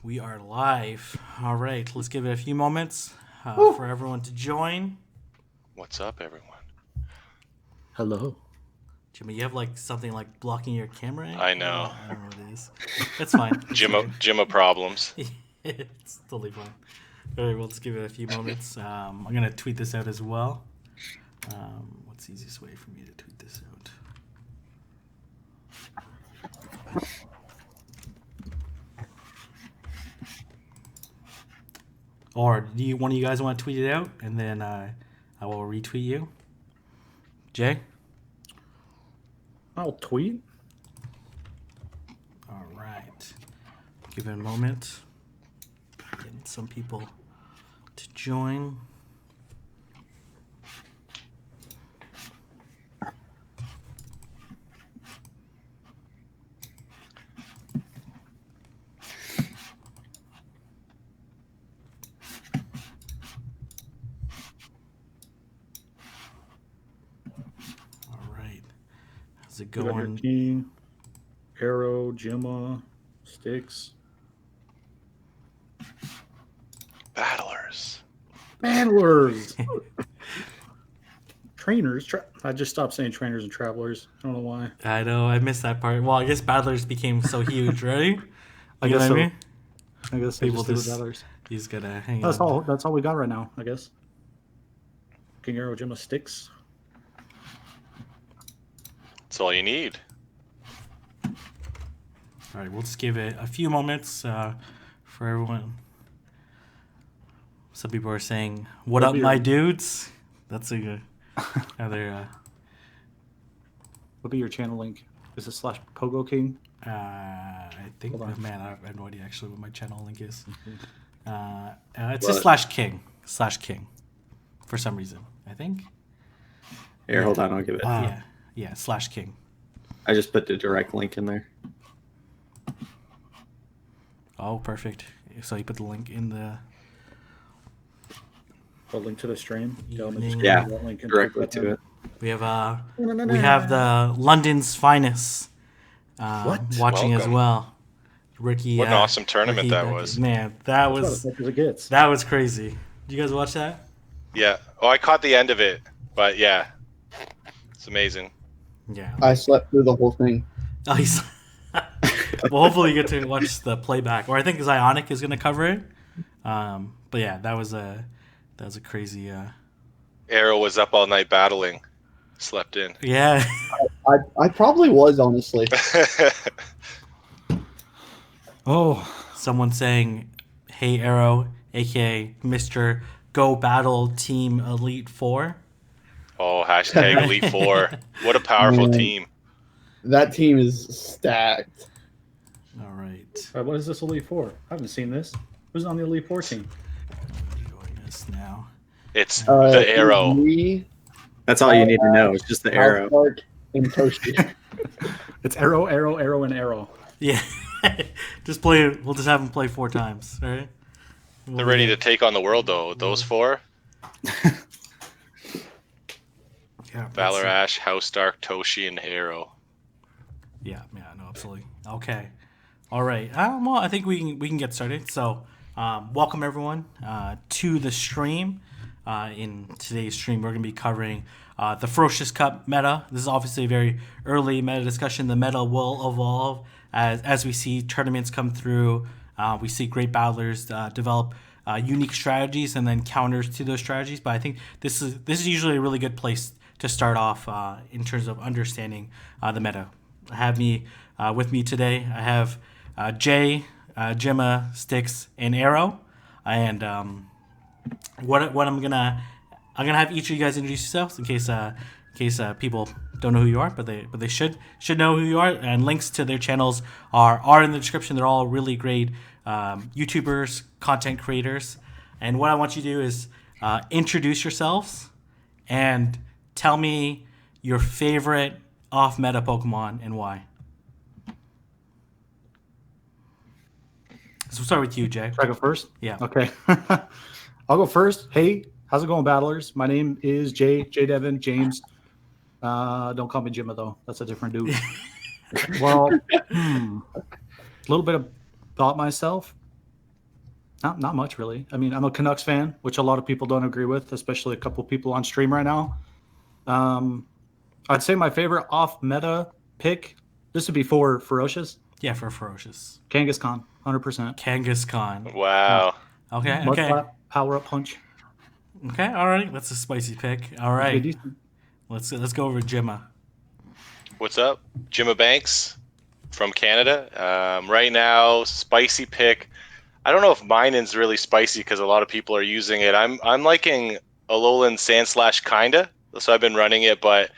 We are live. All right, let's give it a few moments for everyone to join. What's up, everyone? Hello. Jimmy, you have like something like blocking your camera. I know. I don't know what it is. That's fine. Gemma problems. It's totally fine. All right, we'll just give it a few moments. I'm gonna tweet this out as well. What's the easiest way for me to tweet this out? Or do one of you guys want to tweet it out, and then I will retweet you? Jay? I'll tweet. All right. Give it a moment. Getting some people to join. How's it going? King, Arrow, Gemma, Sticks. Battlers. Trainers. I just stopped saying trainers and travelers. I don't know why. I know. I missed that part. Well, I guess battlers became so huge, right? I guess so. I guess people just battlers. He's gonna hang that's on. That's all we got right now, I guess. King, Arrow, Gemma, Sticks. That's all you need. All right, we'll just give it a few moments for everyone. Some people are saying, "What up, my dudes?" That's a other. What'll be your channel link? Is it /Pogo King? I think. Man, I have no idea actually what my channel link is. It's What? just /King, for some reason. I think. Here, hold on, I'll give it. Yeah, /King. I just put the direct link in there. Oh, perfect. So you put the link in the... A link to the stream? Yeah, directly to it. We have the London's finest watching as well. Ricky. What an awesome tournament that was. Man, that was crazy. Did you guys watch that? Yeah. Oh, I caught the end of it, but yeah. It's amazing. Yeah. I slept through the whole thing. Oh, well, hopefully you get to watch the playback, or I think Zionic is going to cover it. But yeah, that was a crazy. Arrow was up all night battling. Slept in. Yeah. I probably was, honestly. Someone saying, "Hey Arrow, aka Mr. Go Battle Team Elite 4." Oh, hashtag Elite 4. What a powerful team. That team is stacked. All right. What is this Elite 4? I haven't seen this. Who's on the Elite 4 team? Join us now. It's the Arrow. That's all you need to know. It's just the Arrow. And Toshi. It's Arrow, and Arrow. Yeah. Just play it. We'll just have them play 4 times, all right? They're ready to take on the world, though. Those 4. Yeah, Valor Ash, House Dark, Toshi, and Arrow. Yeah, no, absolutely. Okay. All right. Well, I think we can get started. So, welcome everyone to the stream. In today's stream, we're going to be covering the Ferocious Cup meta. This is obviously a very early meta discussion. The meta will evolve as we see tournaments come through. We see great battlers develop unique strategies and then counters to those strategies. But I think this is usually a really good place to start off in terms of understanding the meta. I have with me today. I have Jay, Gemma, Sticks, and Arrow. And what I'm gonna have each of you guys introduce yourselves in case people don't know who you are, but they should know who you are. And links to their channels are in the description. They're all really great YouTubers, content creators. And what I want you to do is introduce yourselves and tell me your favorite off-meta Pokemon and why. So we'll start with you, Jay. Should I go first? Yeah. Okay. I'll go first. Hey, how's it going, battlers? My name is J Devin James. Don't call me Jimma, though. That's a different dude. Well, a little bit about myself. Not much really. I mean, I'm a Canucks fan, which a lot of people don't agree with, especially a couple people on stream right now. I'd say my favorite off meta pick. This would be for Ferocious. Yeah, for Ferocious. Kangaskhan, 100%. Kangaskhan. Wow. Okay. Mud Okay. Flap, power up punch. Okay. All right. That's a spicy pick. All right. Pretty decent. Let's go over Gemma. What's up? Jimma Banks from Canada. Right now, spicy pick. I don't know if Minon's really spicy because a lot of people are using it. I'm liking Alolan Sandslash kinda. So I've been running it, but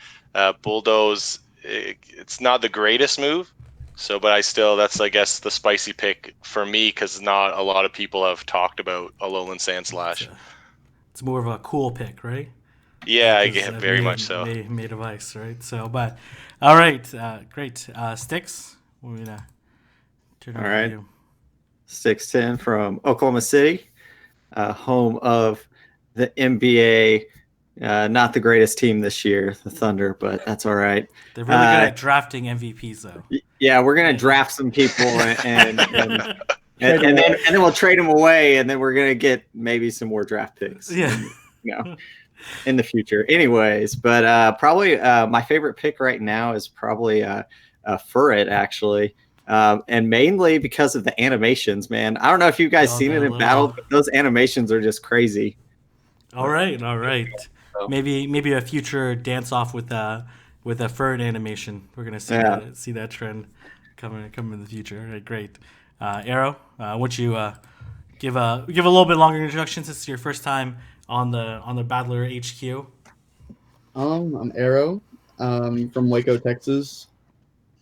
Bulldoze, it's not the greatest move. So, but that's I guess the spicy pick for me because not a lot of people have talked about Alolan Sandslash. It's more of a cool pick, right? Yeah, I Because, get very much so. Made of ice, right? So, but all right, great. Sticks. We're gonna turn All over right. to you. 6'10" from Oklahoma City, home of the NBA. Not the greatest team this year, the Thunder, but that's all right. They're really good at drafting MVPs, though. Yeah, we're gonna draft some people and then we'll trade them away, and then we're gonna get maybe some more draft picks. Yeah. In the future. Anyways, but probably my favorite pick right now is probably Furret, actually. And mainly because of the animations, man. I don't know if you guys seen it in battle, but those animations are just crazy. All right. Maybe a future dance off with a Furret animation. We're gonna see that trend coming in the future. All right, great. Arrow, would you give a little bit longer introduction since it's your first time on the Battler HQ? I'm Arrow, from Waco, Texas.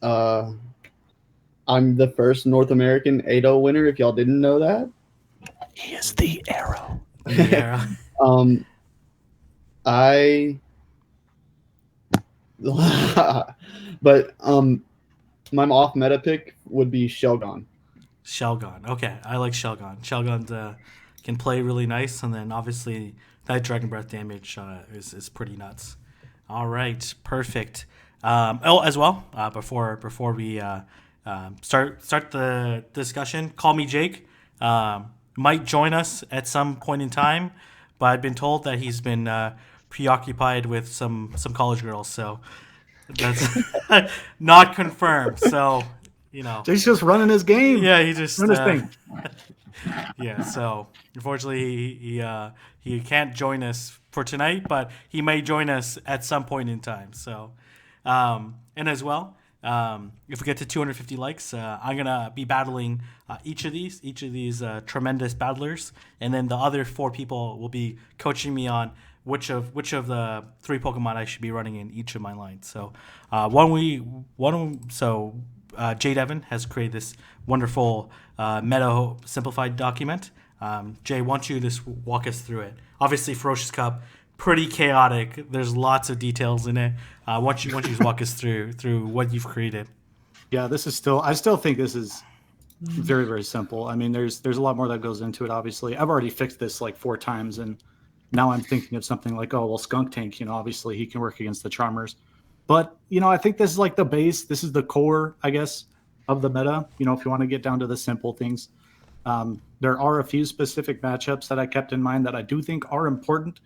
I'm the first North American 8-0 winner, if y'all didn't know that. He is the Arrow. But my off meta pick would be Shelgon. Shelgon. Okay, I like Shelgon. Shelgon can play really nice, and then obviously that Dragon Breath damage is pretty nuts. All right, perfect. As well, before we start the discussion, Call Me Jake might join us at some point in time, but I've been told that he's been preoccupied with some college girls, so that's not confirmed. So Jake's just running his game. yeah, he just Running his thing. yeah. So unfortunately, he can't join us for tonight, but he may join us at some point in time. So, and as well, if we get to 250 likes, I'm gonna be battling each of these tremendous battlers, and then the other 4 people will be coaching me on which of the 3 Pokemon I should be running in each of my lines. So, Jade Evan has created this wonderful meta simplified document. Jay, why don't you just walk us through it? Obviously, Ferocious Cup, pretty chaotic. There's lots of details in it. Why don't you just walk us through what you've created? Yeah, I still think this is very, very simple. I mean, there's a lot more that goes into it, obviously. I've already fixed this like 4 times, and now I'm thinking of something like, Skuntank, obviously he can work against the Charmers. But, I think this is like the base. This is the core, I guess, of the meta, if you want to get down to the simple things. There are a few specific matchups that I kept in mind that I do think are important,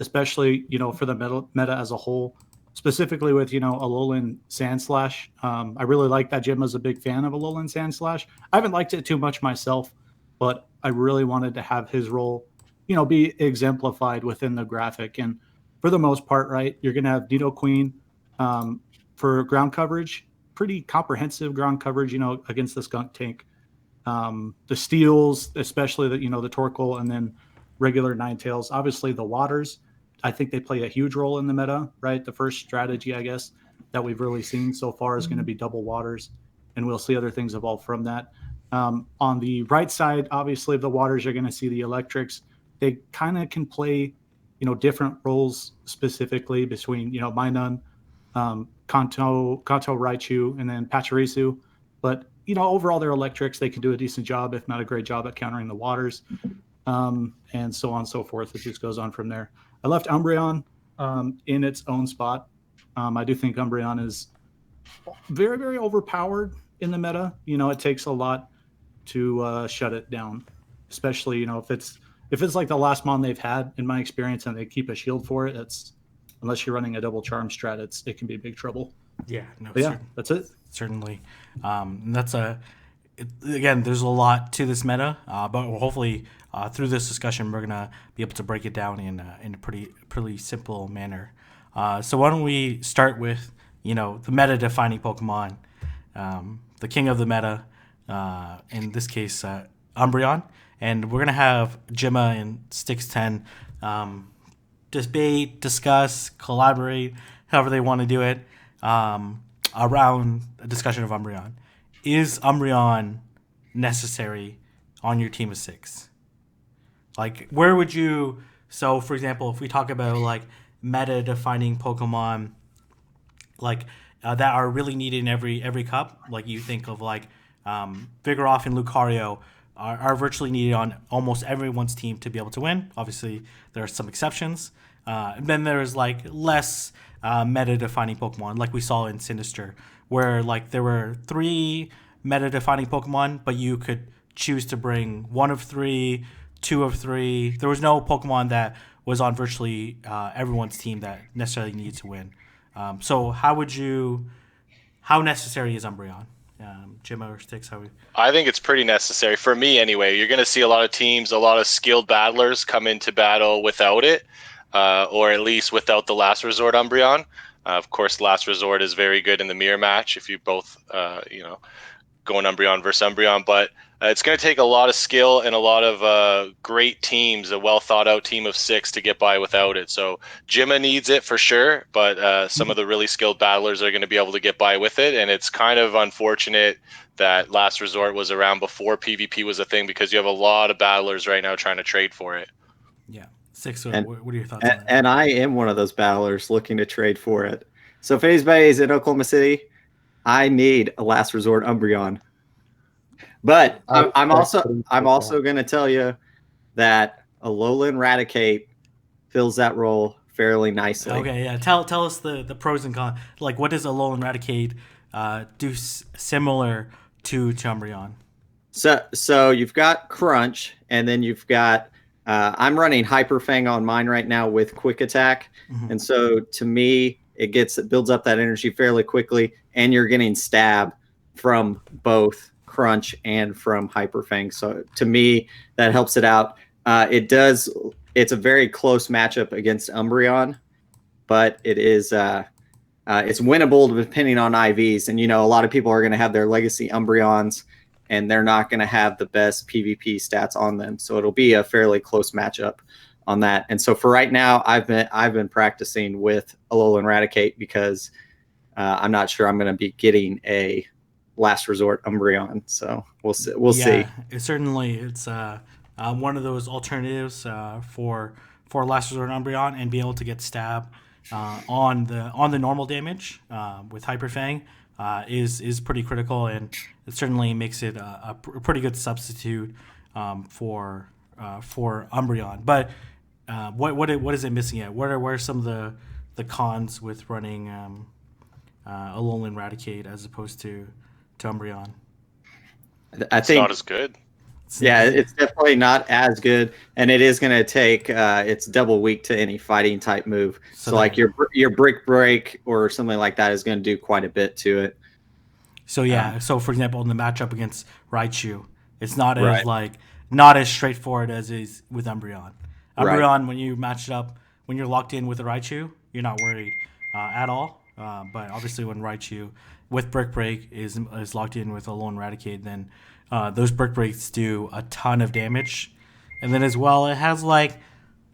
especially, for the meta as a whole, specifically with, Alolan Sandslash. I really like that. Jim is a big fan of Alolan Sandslash. I haven't liked it too much myself, but I really wanted to have his role, be exemplified within the graphic. And for the most part, right, you're going to have Nidoqueen for ground coverage, pretty comprehensive ground coverage, against the Skuntank. The steals, especially the Torkoal, and then regular Ninetales. Obviously, the waters, I think they play a huge role in the meta, right? The first strategy, I guess, that we've really seen so far is going to be double waters, and we'll see other things evolve from that. On the right side, obviously, of the waters, you're going to see the electrics. They kind of can play, different roles specifically between, Minun, Kanto, Raichu, and then Pachirisu. But, overall, they're electrics. They can do a decent job, if not a great job, at countering the waters, and so on and so forth. It just goes on from there. I left Umbreon in its own spot. I do think Umbreon is very, very overpowered in the meta. It takes a lot to shut it down. especially if it's like the last mon they've had in my experience, and they keep a shield for it. That's unless you're running a double charm strat, it can be big trouble. Yeah, no, But yeah, that's it. certainly. And that's again, there's a lot to this meta, but hopefully through this discussion, we're gonna be able to break it down in a pretty simple manner. So why don't we start with the meta defining Pokemon, the king of the meta, in this case Umbreon, and we're gonna have Jimma and Stix10 debate, discuss, collaborate, however they want to do it, around a discussion of Umbreon. Is Umbreon necessary on your team of 6? Like, where would you... So, for example, if we talk about, like, meta-defining Pokemon, like, that are really needed in every cup, like you think of, like, Vigoroth and Lucario are virtually needed on almost everyone's team to be able to win. Obviously, there are some exceptions. And then there's, like, less meta-defining Pokemon, like we saw in Sinister, where like there were 3 meta-defining Pokemon, but you could choose to bring 1 of 3, 2 of 3. There was no Pokemon that was on virtually everyone's team that necessarily needed to win. So how necessary is Umbreon? Jim or Stix? I think it's pretty necessary for me anyway. You're going to see a lot of teams, a lot of skilled battlers come into battle without it, or at least without the Last Resort Umbreon. Of course, Last Resort is very good in the mirror match if you both, going Umbreon versus Umbreon. But it's going to take a lot of skill and a lot of great teams, a well-thought-out team of 6 to get by without it. So Jimma needs it for sure, but some of the really skilled battlers are going to be able to get by with it. And it's kind of unfortunate that Last Resort was around before PvP was a thing, because you have a lot of battlers right now trying to trade for it. Yeah. Stix, what are your thoughts on that? And I am one of those battlers looking to trade for it. So if anybody's in Oklahoma City, I need a Last Resort Umbreon. But I'm also going to tell you that Alolan Raticate fills that role fairly nicely. Okay, yeah. Tell us the pros and cons. Like, what does Alolan Raticate do similar to Umbreon? So you've got Crunch, and then you've got I'm running Hyper Fang on mine right now with Quick Attack, and so to me it builds up that energy fairly quickly, and you're getting Stab from both Crunch and from Hyper Fang. So to me that helps it out. It's a very close matchup against Umbreon, but it is it's winnable depending on IVs, and a lot of people are going to have their legacy Umbreons, and they're not going to have the best PvP stats on them. So it'll be a fairly close matchup on that. And so for right now, I've been practicing with Alolan Raticate because I'm not sure I'm going to be getting a Last Resort Umbreon. So we'll see. It's one of those alternatives for Last Resort Umbreon, and be able to get Stab on the normal damage with Hyper Fang is pretty critical, and it certainly makes it a pretty good substitute for Umbreon. But what is it missing yet? What are some of the cons with running Alolan Raticate as opposed to Umbreon? I think it's not as good. Yeah, it's definitely not as good, and it is going to take it's double weak to any fighting type move. So like your Brick Break or something like that is going to do quite a bit to it. So so for example, in the matchup against Raichu, it's not as straightforward as is with Umbreon. Umbreon, when you match it up, when you're locked in with a Raichu, you're not worried at all. But obviously, when Raichu with Brick Break is locked in with Alolan Raticate, then those Brick Breaks do a ton of damage, and then as well, it has like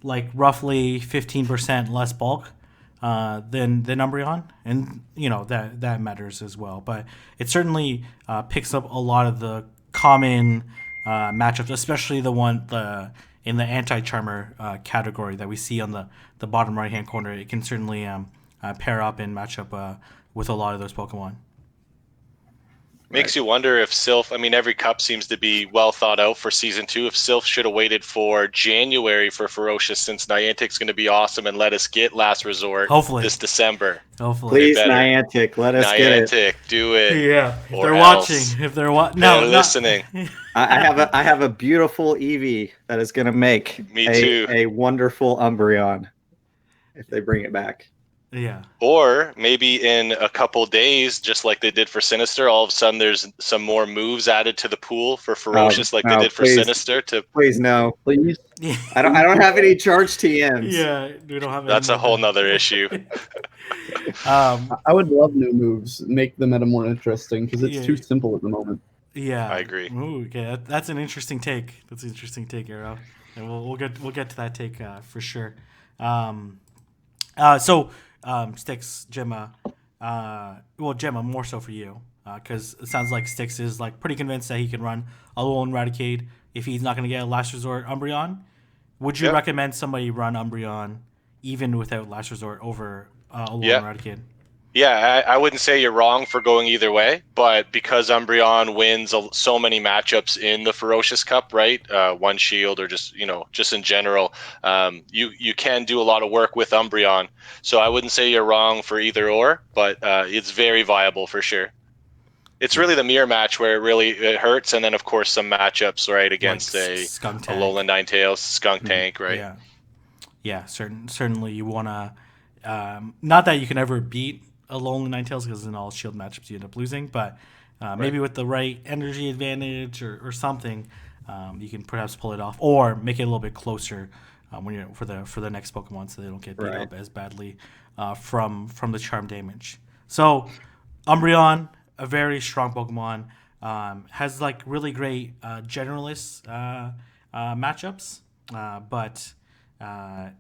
roughly 15% less bulk than Umbreon, and that matters as well. But it certainly picks up a lot of the common matchups, especially in the anti-charmer category that we see on the bottom right hand corner. It can certainly pair up and match up with a lot of those Pokemon. Makes you wonder if Sylph, I mean, every cup seems to be well thought out for season 2. If Sylph should have waited for January for Ferocious, since Niantic's going to be awesome and let us get Last Resort Hopefully. this December. Hopefully. Please, better. Niantic, let us get it. Niantic, do it. Yeah. If Or they're else. watching, if they're They're listening. I have a beautiful Eevee that is going to make Me too. a wonderful Umbreon if they bring it back. Yeah. Or maybe in a couple days, just like they did for Sinister, all of a sudden there's some more moves added to the pool for Ferocious, like they no, did for please. Sinister. Please no. Please. Yeah. I don't have any charge TMs. Yeah. We don't have. That's any a whole of that. nother issue. I would love new moves. Make the meta more interesting because it's Yeah. too simple at the moment. Yeah, I agree. Ooh, okay, that's an interesting take. That's an interesting take, Arrow. And we'll get to that take for sure. Sticks, Gemma. Gemma more so for you because it sounds like Sticks is like pretty convinced that he can run Alolan Raticate if he's not going to get a Last Resort Umbreon. Would you recommend somebody run Umbreon even without Last Resort over Alolan Raticate? Yeah, I wouldn't say you're wrong for going either way, but because Umbreon wins so many matchups in the Ferocious Cup, right? One Shield or just in general, you can do a lot of work with Umbreon. So I wouldn't say you're wrong for either or, but it's very viable for sure. It's really the mirror match where it hurts, and then of course some matchups right against Like a Skuntank. Alolan Ninetales, Skuntank, right? Yeah. Certainly you want to. Not that you can ever beat Alolan Ninetales because in all shield matchups you end up losing, but maybe with the right energy advantage or something, you can perhaps pull it off or make it a little bit closer when you're for the next Pokemon, so they don't get beat up as badly from the charm damage. So Umbreon, a very strong Pokemon, has like really great generalist matchups, but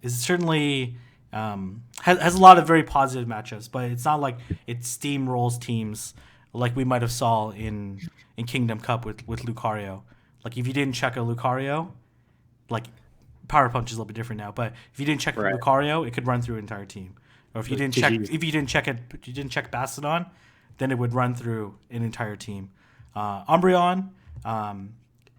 is certainly has a lot of very positive matchups, but it's not like it steamrolls teams like we might have saw in Kingdom Cup with Lucario. Like if you didn't check a Lucario, like Power Punch is a little bit different now, but if you didn't check Lucario, it could run through an entire team. Or if you didn't check Bastiodon, then it would run through an entire team. Umbreon,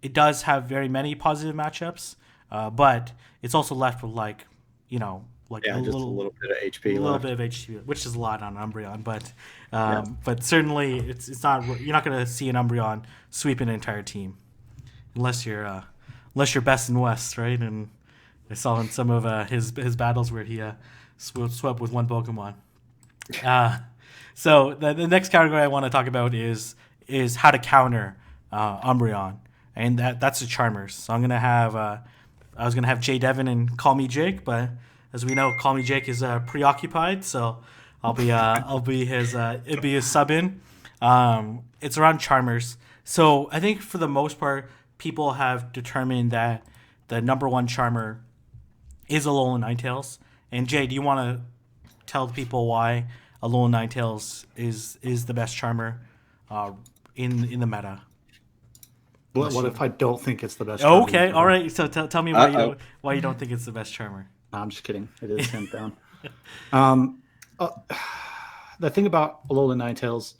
it does have very many positive matchups, but it's also left with like a little bit of HP, bit of HP, which is a lot on Umbreon, but certainly it's not. You're not going to see an Umbreon sweep an entire team, unless you're Best in West, right? And I saw in some of his battles where he swept with one Pokemon. So the next category I want to talk about is how to counter Umbreon, and that's the Charmers. So I'm gonna have I was gonna have Jay Devin and Call Me Jake, but as we know, Call Me Jake is preoccupied, so I'll be his sub in. It's around Charmers. So I think for the most part, people have determined that the number one Charmer is Alolan Ninetales. And Jay, do you want to tell people why Alolan Ninetales is the best Charmer in the meta? What if I don't think it's the best Charmer? Okay, all right. So tell me why you don't think it's the best Charmer. No, I'm just kidding. It is hands down. The thing about Alolan Ninetales,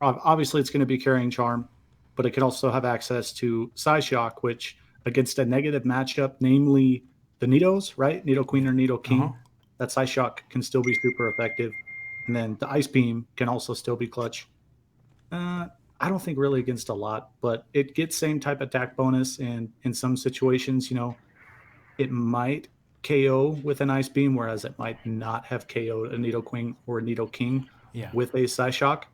obviously it's going to be carrying Charm, but it can also have access to Psyshock, which against a negative matchup, namely the Nidos, right? Nidoqueen or Nidoking, that Psyshock can still be super effective. And then the Ice Beam can also still be clutch. I don't think really against a lot, but it gets same type attack bonus, and in some situations, it might KO with an Ice Beam, whereas it might not have KO'd a Nidoqueen or a Nidoking with a Psyshock.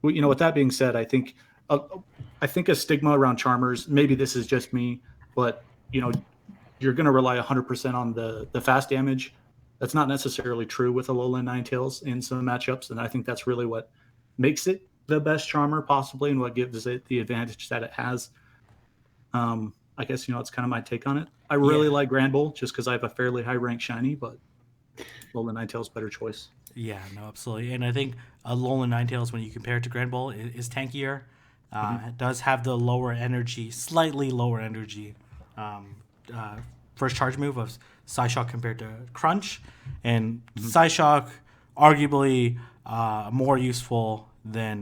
With that being said, I think a stigma around Charmers, maybe this is just me, but you're going to rely 100% on the fast damage. That's not necessarily true with Alolan Ninetales in some matchups, and I think that's really what makes it the best Charmer possibly, and what gives it the advantage that it has. I guess it's kind of my take on it. I really like Granbull just because I have a fairly high rank shiny, but Alolan Ninetales better choice. Yeah, no, absolutely. And I think Alolan Ninetales, when you compare it to Granbull, is tankier. It does have the slightly lower energy first charge move of Psyshock compared to Crunch. And Psyshock, arguably more useful than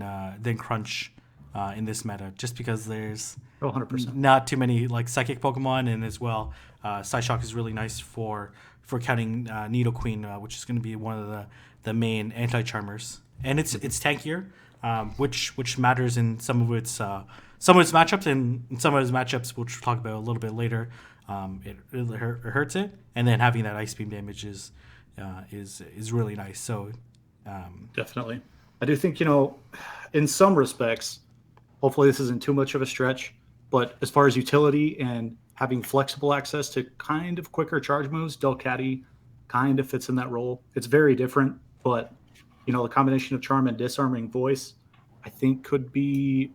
Crunch in this meta, just because there's 100%. not too many like psychic Pokemon, and as well, Psyshock is really nice for counting Nidoqueen, which is going to be one of the main anti-charmers, and it's tankier, which matters in some of its matchups, and in some of its matchups, which we'll talk about a little bit later. It hurts it, and then having that ice beam damage is really nice. So Definitely, I do think in some respects, hopefully this isn't too much of a stretch, but as far as utility and having flexible access to kind of quicker charge moves, Delcatty kind of fits in that role. It's very different, but the combination of charm and disarming voice, I think, could be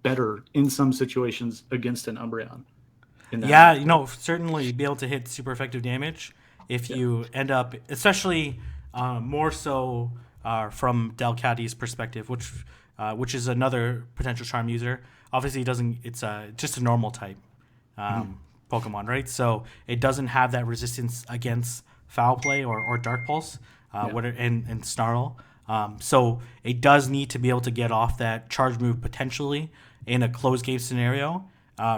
better in some situations against an Umbreon. Yeah, certainly be able to hit super effective damage if you end up, especially more so from Delcatty's perspective, which is another potential charm user. Obviously, it doesn't. It's just a normal type Pokemon, right? So it doesn't have that resistance against Foul Play or Dark Pulse, and Snarl. So it does need to be able to get off that charge move potentially in a closed game scenario,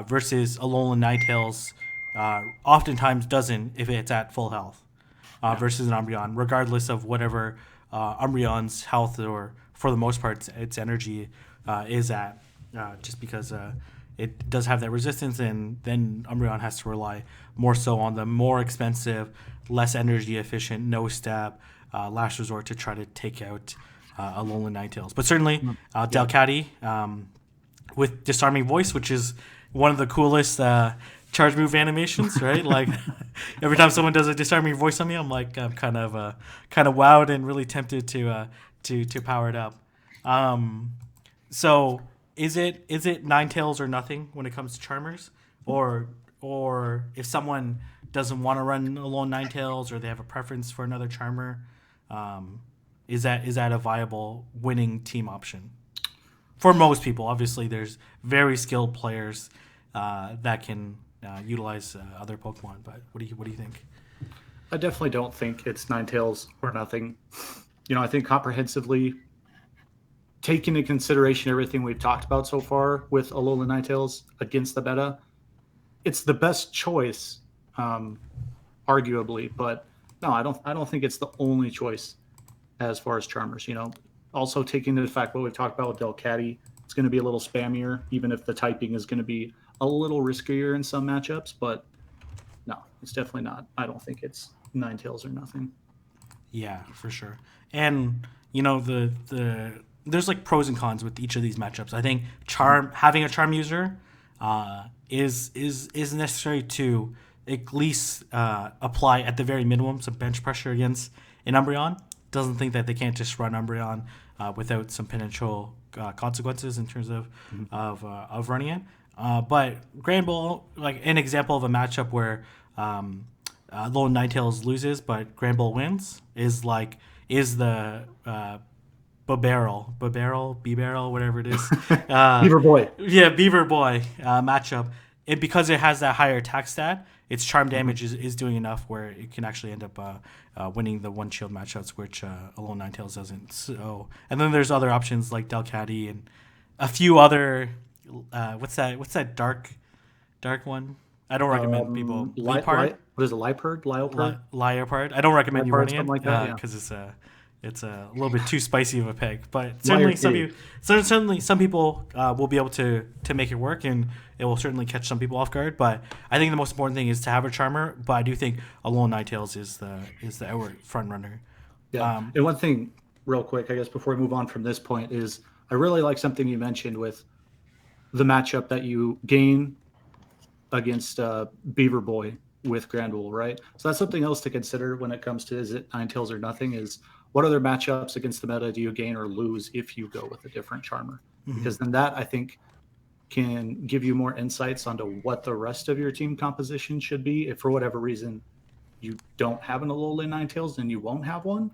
versus Alolan Ninetales oftentimes doesn't if it's at full health, versus an Umbreon, regardless of whatever Umbreon's health or for the most part its energy is at, just because it does have that resistance, and then Umbreon has to rely more so on the more expensive, less energy efficient no stab last resort to try to take out Alolan Ninetales. But certainly Delcatty with disarming voice, which is one of the coolest charge move animations, right? Like every time someone does a disarming voice on me, I'm like kind of wowed and really tempted to power it up. So is it Ninetales or nothing when it comes to charmers, or if someone doesn't want to run alone Ninetales or they have a preference for another charmer, is that a viable winning team option for most people? Obviously, there's very skilled players that can utilize other Pokemon, but what do you think? I definitely don't think it's Ninetales or nothing. I think comprehensively, taking into consideration everything we've talked about so far with Alolan Ninetales against the meta, it's the best choice, arguably. But no, I don't think it's the only choice as far as charmers. Also taking into the fact what we've talked about with Delcatty, it's going to be a little spammier, even if the typing is going to be a little riskier in some matchups. But no, it's definitely not. I don't think it's Ninetales or nothing. Yeah, for sure. And there's like pros and cons with each of these matchups. I think having a charm user is necessary to at least apply at the very minimum some bench pressure against an Umbreon. Doesn't think that they can't just run Umbreon without some potential consequences in terms of running it. But Grand Bull, like an example of a matchup where Lone Ninetales loses but Grand Bull wins, is the B-Barrel, whatever it is. Beaver Boy. Yeah, Beaver Boy matchup. Because it has that higher attack stat, its charm damage is doing enough where it can actually end up winning the one shield matchups, which Alolan Ninetales doesn't. So, and then there's other options like Delcatty and a few other. What's that dark one? I don't recommend people. What is it? Liepard? Liepard. I don't recommend you running it because it's a little bit too spicy of a pick. But certainly some people will be able to make it work, and it will certainly catch some people off guard. But I think the most important thing is to have a charmer. But I do think Alolan Ninetales is the outright front runner. Yeah. And one thing, real quick, I guess before we move on from this point, is I really like something you mentioned with the matchup that you gain against Beaver Boy with Granduel, right? So that's something else to consider when it comes to is it Ninetales or nothing, is what other matchups against the meta do you gain or lose if you go with a different charmer? Because then that, I think, can give you more insights onto what the rest of your team composition should be. If for whatever reason you don't have an Alolan Ninetales, then you won't have one.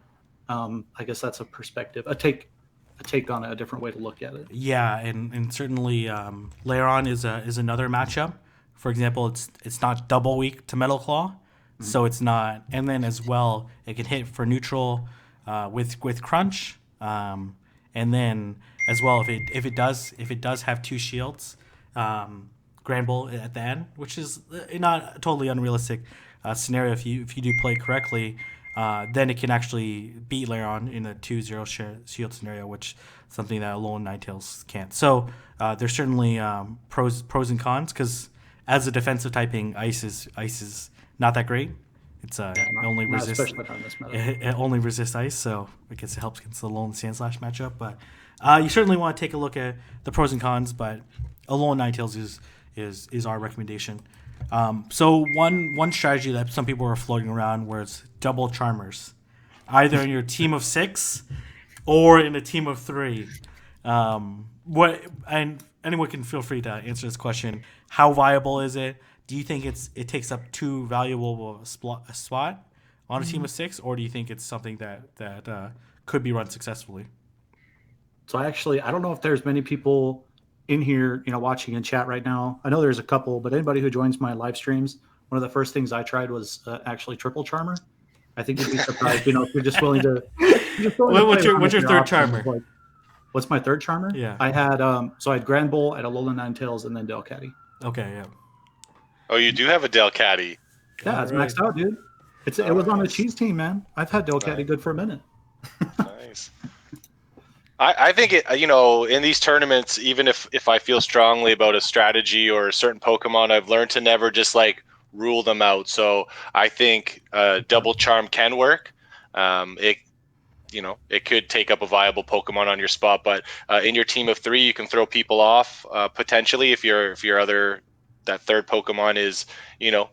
I guess that's a perspective, a take on a different way to look at it. Yeah, and certainly Lairon is another matchup. For example, it's not double weak to Metal Claw, so it's not. And then as well, it can hit for neutral with Crunch, and then as well if it does have 2 shields, Grand Bull at the end, which is not a totally unrealistic scenario if you do play correctly. Then it can actually beat Lairon in a 2-0 shield scenario, which is something that Alolan Ninetales can't. So there's certainly pros and cons, because as a defensive typing, ice is not that great. It's it only resists it only resists ice, so I guess it helps against the Alolan Sandslash matchup. But you certainly want to take a look at the pros and cons. But Alolan Ninetales is our recommendation. So one strategy that some people are floating around was double Charmers, either in your team of 6 or in a team of 3. And anyone can feel free to answer this question. How viable is it? Do you think it takes up too valuable a spot on a team of 6, or do you think it's something that could be run successfully? So I don't know if there's many people in here, watching in chat right now. I know there's a couple, but anybody who joins my live streams, one of the first things I tried was actually triple Charmer. I think you'd be surprised, if you're just willing to. What's your third Charmer? Like, what's my third Charmer? Yeah. I had I had Grand Bull, at Alolan Ninetales, and then Delcatty. Okay, yeah. Oh, you do have a Delcatty. Yeah, it's maxed out, dude. It was on the cheese team, man. I've had Delcatty good for a minute. Nice. I think in these tournaments, even if I feel strongly about a strategy or a certain Pokemon, I've learned to never just rule them out. So I think double charm can work. It could take up a viable Pokemon on your spot, but in your team of 3, you can throw people off potentially if your that third Pokemon is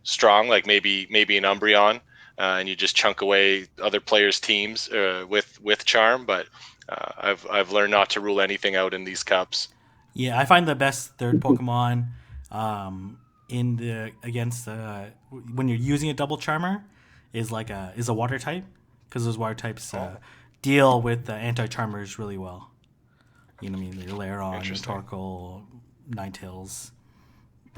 strong, like maybe an Umbreon, and you just chunk away other players' teams with charm. But I've learned not to rule anything out in these cups. Yeah, I find the best third Pokemon when you're using a double Charmer is a water type, because those water types deal with the anti-Charmers really well. You know what I mean? Your Lairon, your Torkoal, Ninetales,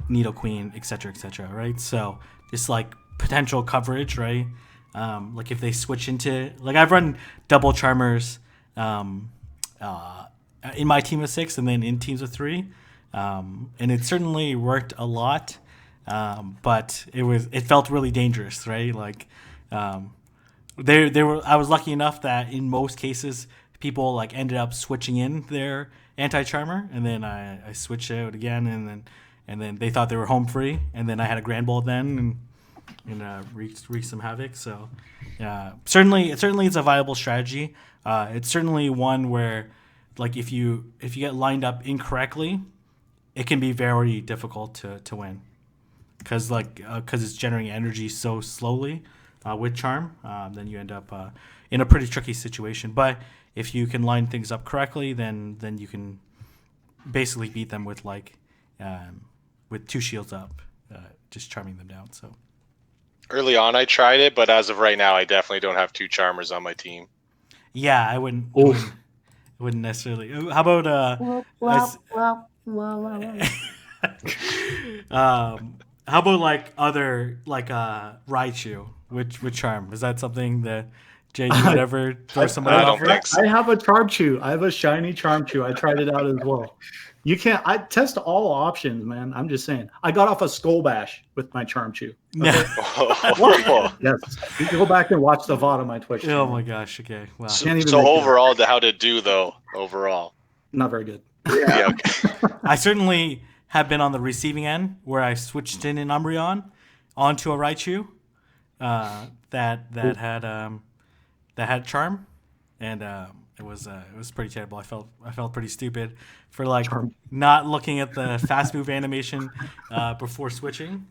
Nidoqueen, etc., right? So just potential coverage, right? If they switch into I've run double Charmers in my team of 6 and then in teams of 3, and it certainly worked a lot, but it felt really dangerous, right? I was lucky enough that in most cases people ended up switching in their anti-Charmer, and then I switched out again, and then they thought they were home free, and then I had a Grand Ball then and wreaked some havoc. So certainly it's a viable strategy. It's certainly one where if you get lined up incorrectly, it can be very difficult to win, because it's generating energy so slowly with charm. Then you end up in a pretty tricky situation. But if you can line things up correctly, then you can basically beat them with 2 shields up, just charming them down. So early on I tried it, but as of right now I definitely don't have 2 Charmers on my team. Yeah, I wouldn't necessarily. How about how about other Raichu with charm? Is that something that Jay, you would ever throw somebody I off? don't think so. I have a Charmchew. I have a shiny Charmchew. I tried it out as well. You can't. I test all options, man. I'm just saying. I got off a Skull Bash with my Charmchew. Okay? Yes. You can go back and watch the VOD on my Twitch channel. Oh my gosh. Okay. Wow. So overall, how to do though? Overall, not very good. Yeah. Okay. I certainly have been on the receiving end where I switched in an Umbreon onto a Raichu that had charm, and it was pretty terrible. I felt pretty stupid for not looking at the fast move animation before switting.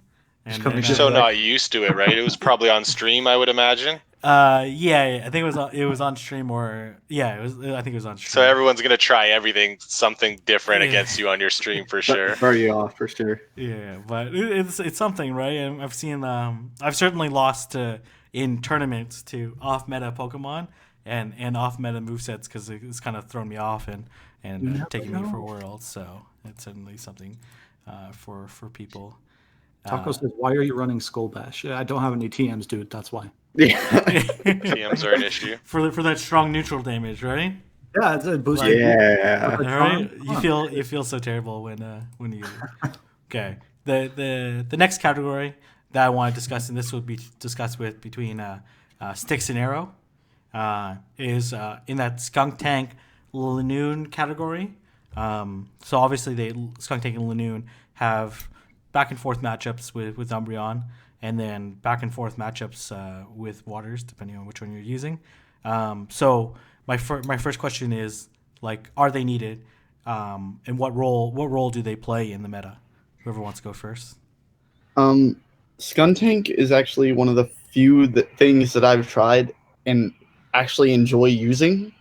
And You're so not used to it, right? It was probably on stream, I would imagine. Yeah, I think it was on stream, or I think it was on stream. So everyone's gonna try something different against you on your stream for sure. Throw you off for sure. Yeah, but it's something, right? And I've seen I've certainly lost in tournaments to off meta Pokemon and off meta movesets, because it's kind of thrown me off and taking me for worlds. So it's certainly something for people. Taco says, "Why are you running Skull Bash?" I don't have any TMs, dude. That's why. TMs are an issue for that strong neutral damage, right? Yeah, it's a boost. Like- Yeah. With a All right, charm. you feel so terrible when you. Okay, the next category that I want to discuss, and this will be discussed with between Sticks and Arrow, is in that Skunk Tank Linoone category. So obviously, Skunk Tank and Linoone have back and forth matchups with Umbreon, and then back and forth matchups with Waters, depending on which one you're using. So my first question is, like, are they needed, and what role do they play in the meta? Whoever wants to go first. Skuntank is actually one of the few things that I've tried and actually enjoy using.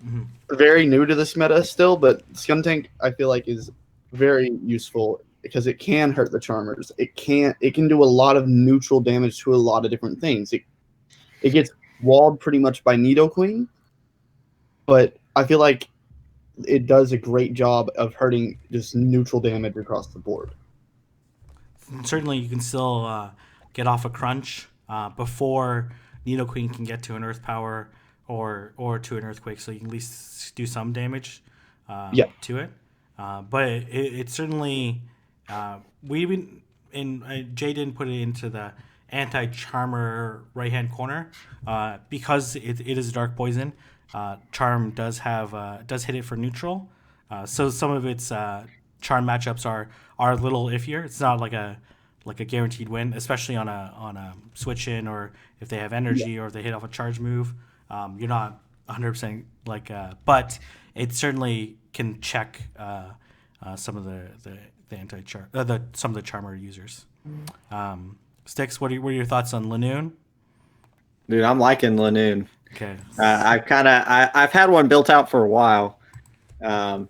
Mhm. Very new to this meta still, but Skuntank I feel like is very useful because it can hurt the Charmers. It can do a lot of neutral damage to a lot of different things. It gets walled pretty much by Nidoqueen, but I feel like it does a great job of hurting just neutral damage across the board. Certainly, you can still get off a crunch before Nidoqueen can get to an Earth Power or to an Earthquake, so you can at least do some damage to it. But it certainly we even Jay didn't put it into the anti-Charmer right hand corner because it is dark poison. Charm does hit it for neutral, so some of its Charm matchups are a little iffier. It's not like a guaranteed win, especially on a switch in, or if they have energy or if they hit off a charge move. You're not 100% but it certainly can check some of the anti-char some of the Charmer users. Sticks, what are your thoughts on Linoone? Dude, I'm liking Linoone. Okay. I've had one built out for a while, and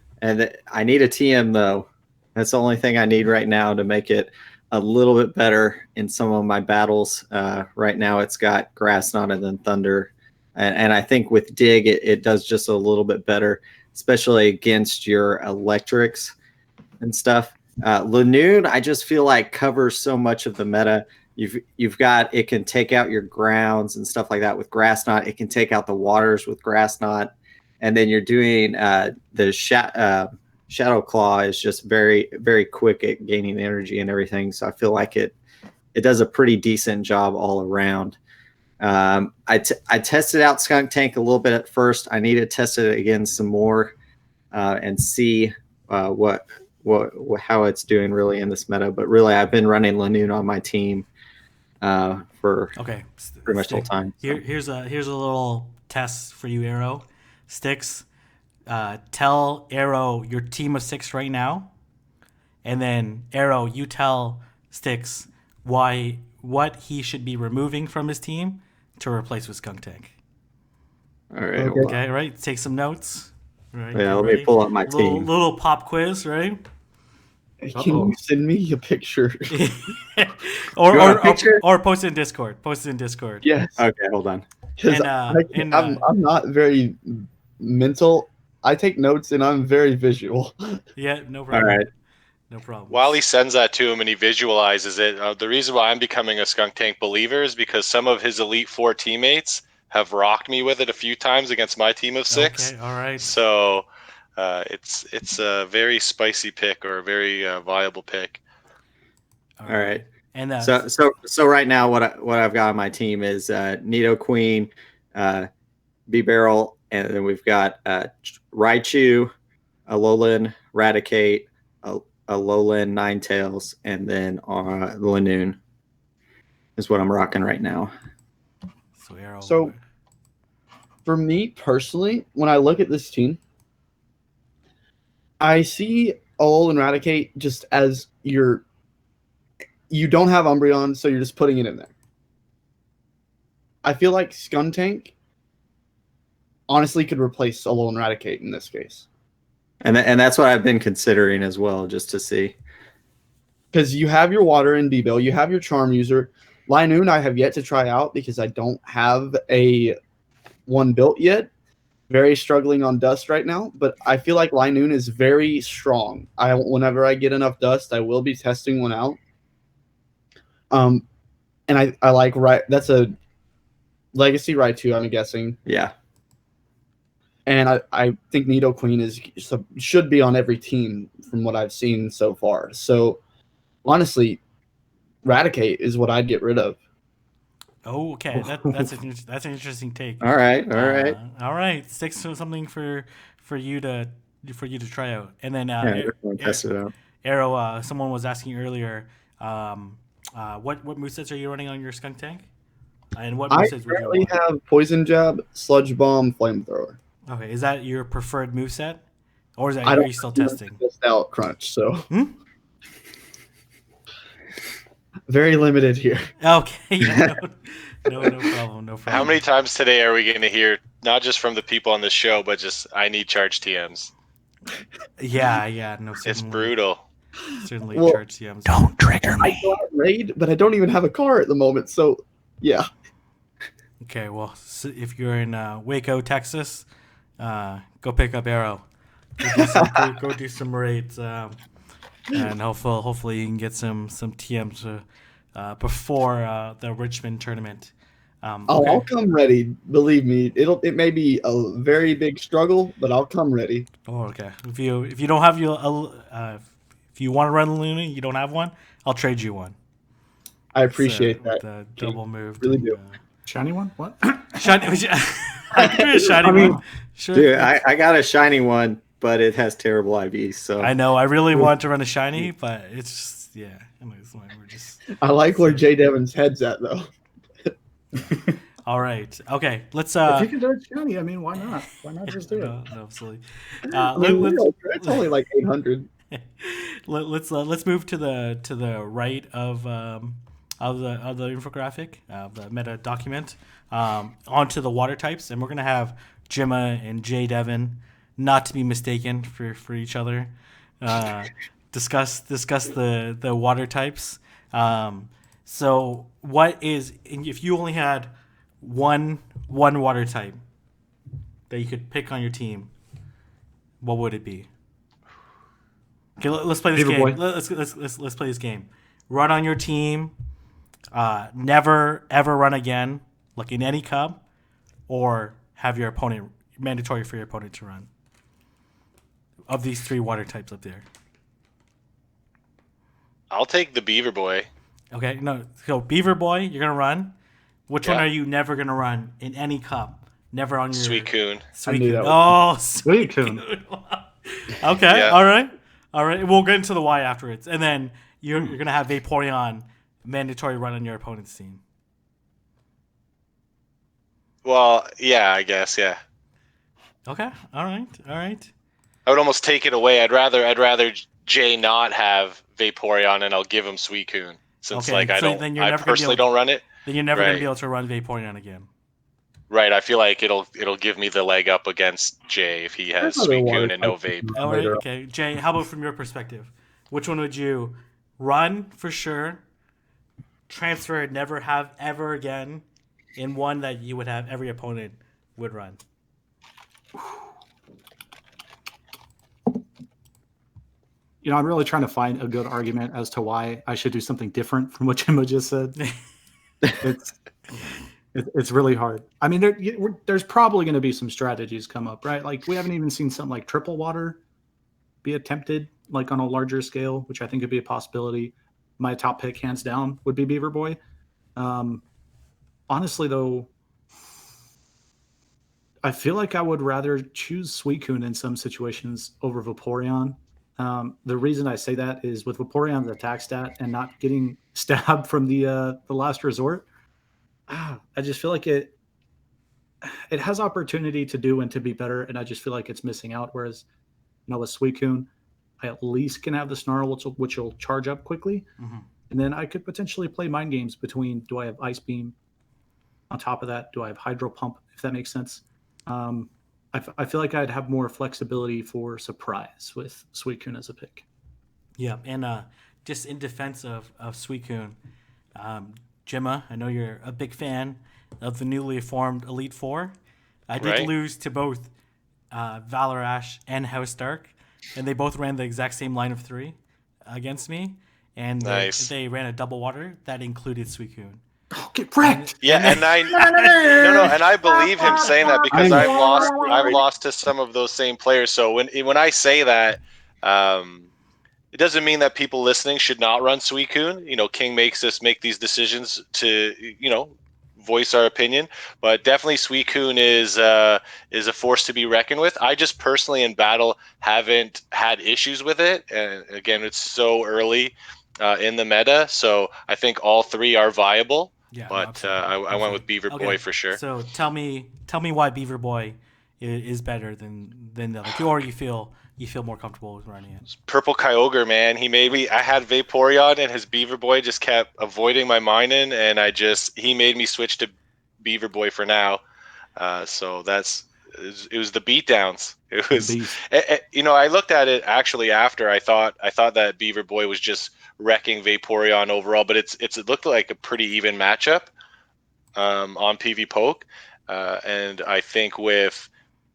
I need a TM though. That's the only thing I need right now to make it a little bit better in some of my battles. Right now, it's got Grass Knot and then Thunder, and I think with Dig it does just a little bit better, especially against your electrics and stuff. Linoone, I just feel like covers so much of the meta. You've got, it can take out your grounds and stuff like that with Grass Knot. It can take out the waters with Grass Knot, and then you're doing the Shadow Claw is just very, very quick at gaining energy and everything. So I feel like it does a pretty decent job all around. I tested out Skunk Tank a little bit at first. I need to test it again some more and see how it's doing really in this meta. But really, I've been running Linoone on my team for pretty much the whole time. So. Here's a little test for you, Arrow. Sticks. Tell Arrow your team of 6 right now, and then Arrow, you tell Sticks what he should be removing from his team to replace with Skunk Tank. All right. Okay, right. Take some notes. Right. Yeah, let me pull up my team. Little pop quiz, right? Can you send me a picture? or post it in Discord. Post it in Discord. Yes. Okay, hold on. Because I'm not very mental. I take notes and I'm very visual. Yeah, no problem. All right. No problem. While he sends that to him and he visualizes it, the reason why I'm becoming a Skunk Tank believer is because some of his Elite Four teammates have rocked me with it a few times against my team of 6. Okay, all right. So it's a very spicy pick, or a very viable pick. All right. And so right now what I've got on my team is Nidoqueen, B-Barrel, and then we've got Raichu, Alolan, Raticate, Alolan, Ninetales, and then Linoone is what I'm rocking right now. So for me personally, when I look at this team, I see Alolan, Raticate just as you don't have Umbreon, so you're just putting it in there. I feel like Skuntank honestly could replace Alolan, Raticate in this case. And that's what I've been considering as well, just to see. Because you have your Water and B-Bill, you have your Charm user. Linoone I have yet to try out because I don't have one built yet. Very struggling on Dust right now, but I feel like Linoone is very strong. Whenever I get enough Dust, I will be testing one out. And I like that's a Legacy Raichu, I'm guessing. Yeah. And I think Nidoqueen should be on every team from what I've seen so far. So honestly, Raticate is what I'd get rid of. Oh, okay. That's an interesting take. All right, all right. All right. Sticks to something for you to try out. And then Yeah, definitely test it out. Arrow, someone was asking earlier, what movesets are you running on your Skuntank? And what I movesets would you currently want? have Poison Jab, Sludge Bomb, Flamethrower. Okay, is that your preferred moveset? Or I are don't you still testing? test out Crunch, so very limited here. Okay, yeah, no problem, no problem. How many times today are we going to hear, not just from the people on the show, but just I need charge TMs? Yeah, no, It's certainly, brutal. certainly Well, charge TMs. Don't trigger I go out raid, but I don't even have a car at the moment, so yeah. Okay, well, if you're in Waco, Texas, go pick up Arrow. Go do some raids, and hopefully you can get some TMs before the Richmond tournament. Okay. I'll come ready. Believe me, it may be a very big struggle, but I'll come ready. Oh, okay. If you don't have if you want to run Luna, you don't have one, I'll trade you one. I appreciate that. With the double move. Really do. Shiny one? What? Shiny, I could do a shiny one. Sure. Dude, I got a shiny one, but it has terrible IVs. So I know. I really want to run a shiny, but it's just we're just. I like where Jay Devin's head's at, though. All right. Okay. Let's. If you can do it shiny, I mean, why not? Why not just do it? No, absolutely. I mean, it's only like 800. Let's move to the right of the infographic of the meta document onto the water types, and we're gonna have Gemma and Jay Devin, not to be mistaken for each other, discuss the water types. So what is, if you only had one water type that you could pick on your team, what would it be? Okay, let's play this Beaver game. Boy. Let's play this game. Run on your team. Never ever run again, like in any cup, or have your opponent mandatory for your opponent to run. Of these three water types up there. I'll take the Beaver Boy. Okay, no. So Beaver Boy, you're gonna run. Which one Yeah. are you never gonna run in any cup? Never on your Sweet Coon. Sweet I knew Coon. that Oh, Sweet Coon. Coon. Okay, Yeah. all right. We'll get into the why afterwards, and then you're gonna have Vaporeon mandatory run on your opponent's team. Well, yeah, I guess, yeah. Okay, all right. I would almost take it away. I'd rather Jay not have Vaporeon, and I'll give him Sweet Coon, since Okay, I so then you're I never gonna be personally able- don't run it. Then you're never gonna Right. be able to run Vaporeon again. Right, I feel like it'll give me the leg up against Jay if he has There's other Sweet water Coon and no types vape. All right, later on. okay. Jay, how about from your perspective? Which one would you run for sure, transfer, never have ever again, in one that you would have every opponent would run? You know, I'm really trying to find a good argument as to why I should do something different from what Jimbo just said. It's really hard. I mean, there's probably going to be some strategies come up, right? Like we haven't even seen something like triple water be attempted, like on a larger scale, which I think could be a possibility. My top pick, hands down, would be Beaver Boy. Honestly, though, I feel like I would rather choose Suicune in some situations over Vaporeon. The reason I say that is with Vaporeon's attack stat and not getting stabbed from the last resort, I just feel like it has opportunity to do and to be better, and I just feel like it's missing out. Whereas, you know, with Suicune, I at least can have the Snarl, which will charge up quickly, and then I could potentially play mind games between, do I have Ice Beam? On top of that, do I have Hydro Pump, if that makes sense? I feel like I'd have more flexibility for surprise with Suicune as a pick. Yeah, and just in defense of Suicune, Gemma, I know you're a big fan of the newly formed Elite Four. I did Right. lose to both Valor Ash and House Dark, and they both ran the exact same line of three against me, and Nice. they ran a double water that included Suicune. get wrecked. Yeah, and I believe him saying that because I've lost to some of those same players. So when I say that, it doesn't mean that people listening should not run Suicune. King makes us make these decisions to voice our opinion, but definitely Suicune is a force to be reckoned with. I just personally in battle haven't had issues with it, and again, it's so early in the meta, so I think all three are viable. Yeah, but I went with Beaver Boy for sure. So tell me why Beaver Boy is better than the other two, or you feel more comfortable with running it. Purple Kyogre, man. I had Vaporeon and his Beaver Boy just kept avoiding my Minun, and he made me switch to Beaver Boy for now. So it was the beatdowns. It was, I looked at it actually after I thought that Beaver Boy was just wrecking Vaporeon overall, but it looked like a pretty even matchup on PV Poke, and I think with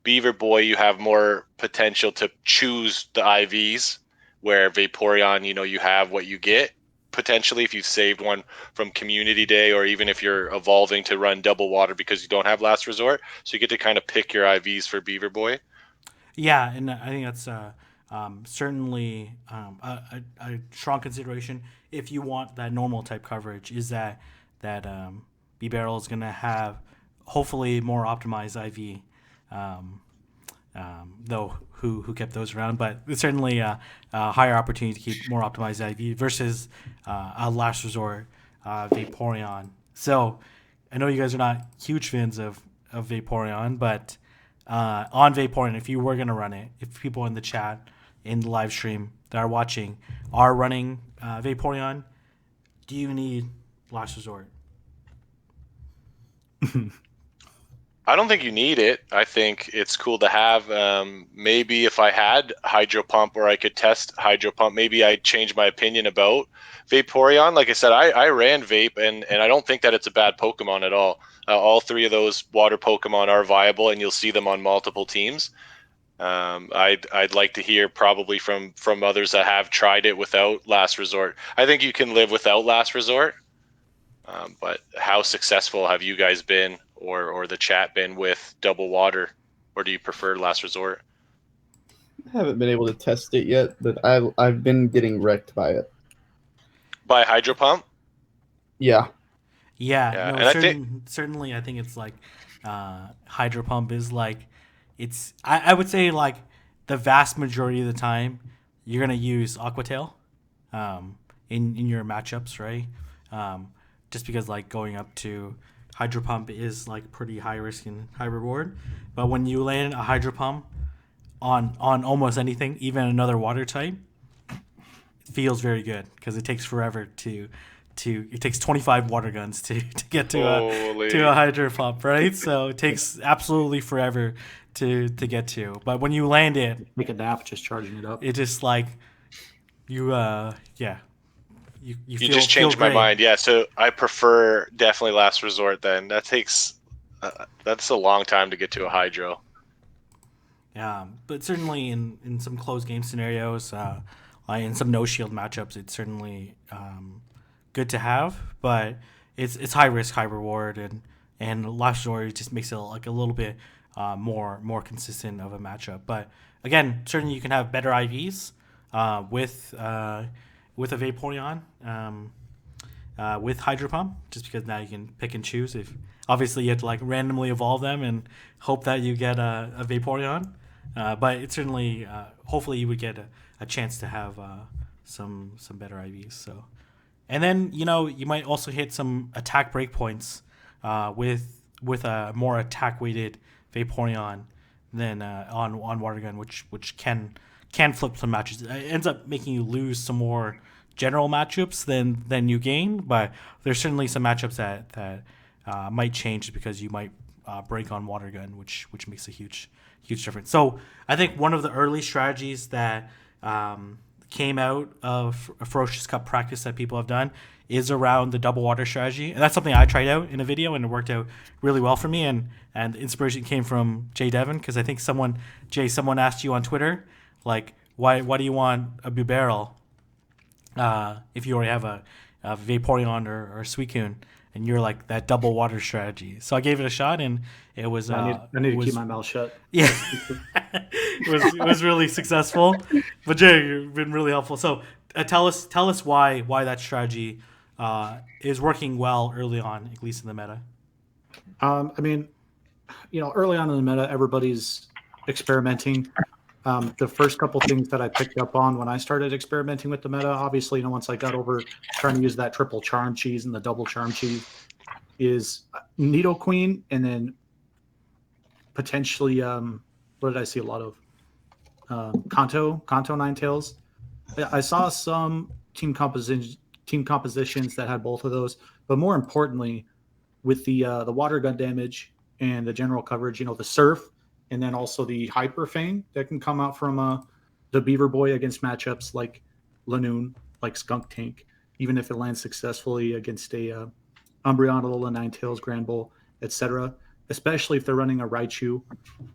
Beaver Boy, you have more potential to choose the IVs, where Vaporeon, you have what you get potentially if you saved one from Community Day, or even if you're evolving to run double water because you don't have Last Resort. So you get to kind of pick your IVs for Beaver Boy. Yeah, and I think that's certainly a strong consideration if you want that normal type coverage. Is that B-Barrel is going to have hopefully more optimized IV. Though who kept those around, but it's certainly a higher opportunity to keep more optimized IV versus a Last Resort Vaporeon. So I know you guys are not huge fans of Vaporeon, but on Vaporeon, if you were going to run it, if people in the chat, in the live stream that are watching are running Vaporeon, do you need Last Resort? I don't think you need it. I think it's cool to have. Maybe if I had Hydro Pump or I could test Hydro Pump, maybe I'd change my opinion about Vaporeon. Like I said, I ran Vape, and I don't think that it's a bad Pokemon at all. All three of those water Pokemon are viable, and you'll see them on multiple teams. I'd like to hear probably from others that have tried it without Last Resort. I think you can live without Last Resort. But how successful have you guys been, or the chat been with double water, or do you prefer Last Resort? I haven't been able to test it yet, but I've been getting wrecked by it. By Hydro Pump? Yeah. Yeah. No, certainly I think it's like Hydro Pump is like I would say like the vast majority of the time you're gonna use Aqua Tail in your matchups, right? Just because like going up to Hydro Pump is like pretty high risk and high reward. But when you land a Hydro Pump on almost anything, even another water type, it feels very good because it takes forever it takes 25 water guns to get to a Hydro Pump, right? So it takes absolutely forever to get to. But when you land it, make a nap just charging it up. It just like you You just changed my mind. Yeah, so I prefer definitely Last Resort then. That takes that's a long time to get to a Hydro. Yeah, but certainly in some close game scenarios, in some no shield matchups, it's certainly good to have. But it's high risk, high reward, and Last Resort just makes it like a little bit more consistent of a matchup. But again, certainly you can have better IVs with a Vaporeon, with Hydro Pump, just because now you can pick and choose. If obviously you have to like randomly evolve them and hope that you get a Vaporeon, but it's certainly hopefully you would get a chance to have some better IVs. So, and then you might also hit some attack breakpoints with a more attack weighted Vaporeon than on Water Gun, which can flip some matches. It ends up making you lose some more general matchups than you gain, but there's certainly some matchups that might change because you might break on Water Gun, which makes a huge difference. So I think one of the early strategies that came out of a Ferocious Cup practice that people have done is around the double water strategy, and that's something I tried out in a video and it worked out really well for me. And the inspiration came from Jay Devon, because I think someone asked you on Twitter, like, why do you want a Barrel if you already have a Vaporeon or Suicune, and you're like that double water strategy. So I gave it a shot, and it was. I need to was, keep my mouth shut. Yeah, it was really successful. But Jay, you've been really helpful. So tell us why that strategy is working well early on, at least in the meta. I mean, early on in the meta, everybody's experimenting. The first couple things that I picked up on when I started experimenting with the meta, obviously, once I got over trying to use that triple charm cheese and the double charm cheese, is Nido Queen, and then potentially, what did I see a lot of? Kanto Ninetales. I saw some team compositions that had both of those, but more importantly, with the water gun damage and the general coverage, the Surf, and then also the Hyper Fang that can come out from the Beaver Boy against matchups like Linoone, like Skuntank, even if it lands successfully against a Umbreon, Alola Ninetales, Granbull, etc. Especially if they're running a Raichu,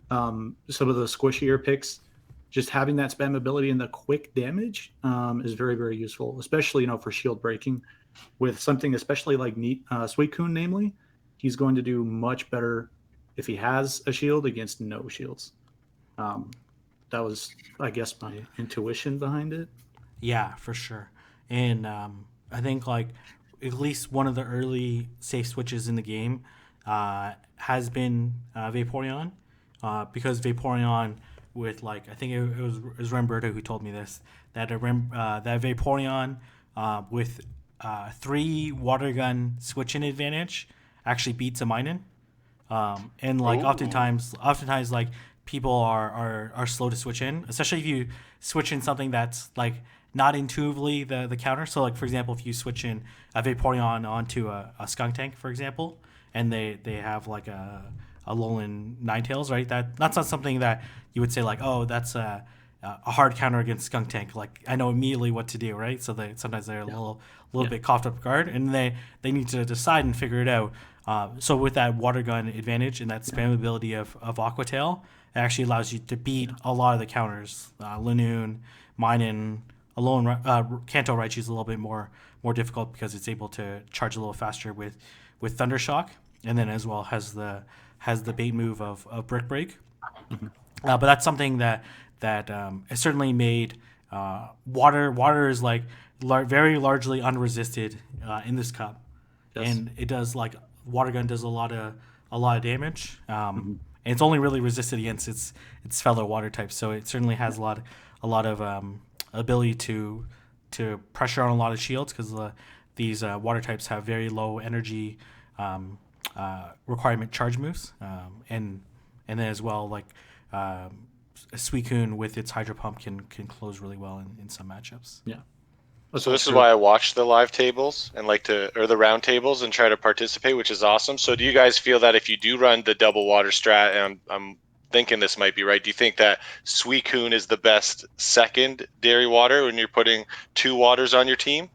some of the squishier picks, just having that spam ability and the quick damage is very, very useful, especially for shield breaking. With something especially like Suicune, namely, he's going to do much better if he has a shield against no shields. That was, I guess, my intuition behind it. Yeah, for sure. And I think like at least one of the early safe switches in the game has been Vaporeon, because Vaporeon with I think it was Remberto who told me this, that that Vaporeon with 3 water gun switch-in advantage actually beats a Minun. And oftentimes people are slow to switch in, especially if you switch in something that's not intuitively the counter. So for example, if you switch in a Vaporeon onto a Skuntank, for example, and they have a Alolan Ninetales, right? That's not something that you would say oh, that's a hard counter against Skuntank. I know immediately what to do, right? So sometimes they're a little bit coughed up guard, and they need to decide and figure it out. So with that water gun advantage and that spam ability of Aqua Tail, it actually allows you to beat a lot of the counters. Linoone, Minun, Alolan Kanto Raichu is a little bit more difficult because it's able to charge a little faster with Thunder Shock, and then as well has the bait move of Brick Break. Mm-hmm. But that's something that has certainly made water is very largely unresisted in this cup. Yes. And it does water gun does a lot of damage, and it's only really resisted against its fellow water types. So it certainly has a lot of ability to pressure on a lot of shields, because these water types have very low energy requirement charge moves, and then as well a Suicune with its Hydro Pump can close really well in some matchups. Yeah. So this is why I watch the live tables and or the round tables and try to participate, which is awesome. So do you guys feel that if you do run the double water strat, and I'm thinking this might be right, do you think that Suicune is the best secondary water when you're putting 2 waters on your team?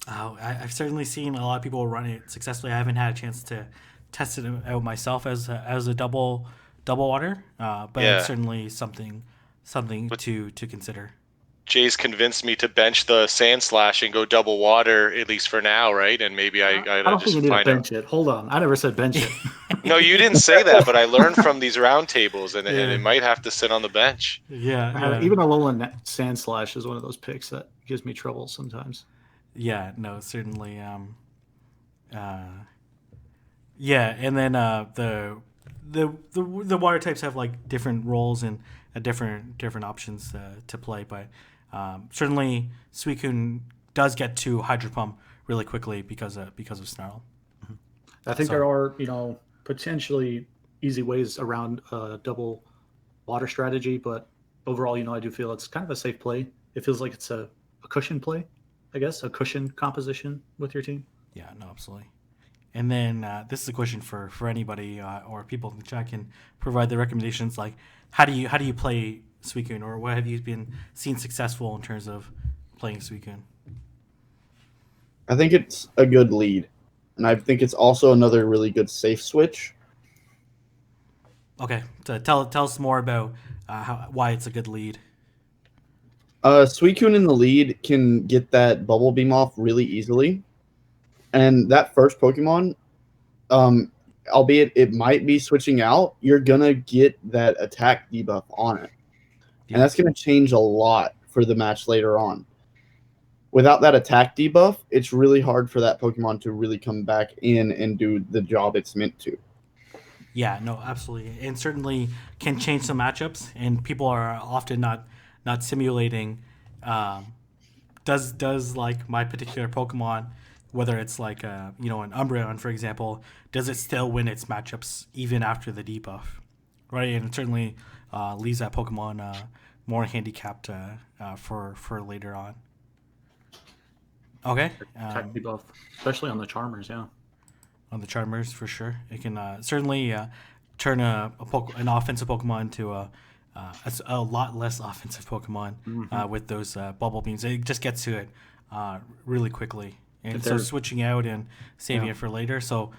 Oh, I've certainly seen a lot of people run it successfully. I haven't had a chance to test it out myself as a double water, but it's certainly something to consider. Jay's convinced me to bench the Sand Slash and go double water, at least for now, right? And maybe I don't just think you need find to bench it. Hold on, I never said bench it. No, you didn't say that, but I learned from these round tables, and it might have to sit on the bench. Yeah. Even Alolan Sand Slash is one of those picks that gives me trouble sometimes. Yeah, no, certainly. Yeah, and then the water types have different roles and different options to play, but certainly Suicune does get to Hydro Pump really quickly because of Snarl. I think there are potentially easy ways around double water strategy, but overall I do feel it's kind of a safe play. It feels like it's a cushion play, I guess, a cushion composition with your team. Yeah, no, absolutely. And then this is a question for anybody or people in the chat can provide the recommendations. How do you play Suicune, or what have you been seen successful in terms of playing Suicune? I think it's a good lead, and I think it's also another really good safe switch. Okay, so tell us more about why it's a good lead. Suicune in the lead can get that bubble beam off really easily, and that first Pokemon, albeit it might be switching out, you're gonna get that attack debuff on it, Yeah. and that's gonna change a lot for the match later on. Without that attack debuff, it's really hard for that Pokemon to really come back in and do the job it's meant to. Yeah, no, absolutely, and certainly can change some matchups. And people are often not simulating. Does like my particular Pokemon, whether it's like an Umbreon, for example, does it still win its matchups even after the debuff, right? And it certainly leaves that Pokemon more handicapped for later on. Okay, Attack debuff, especially on the Charmers. Yeah. on the Charmers for sure. It can certainly turn an offensive Pokemon into a lot less offensive Pokemon with those bubble beams. It just gets to it really quickly, and so switching out and saving it for later. So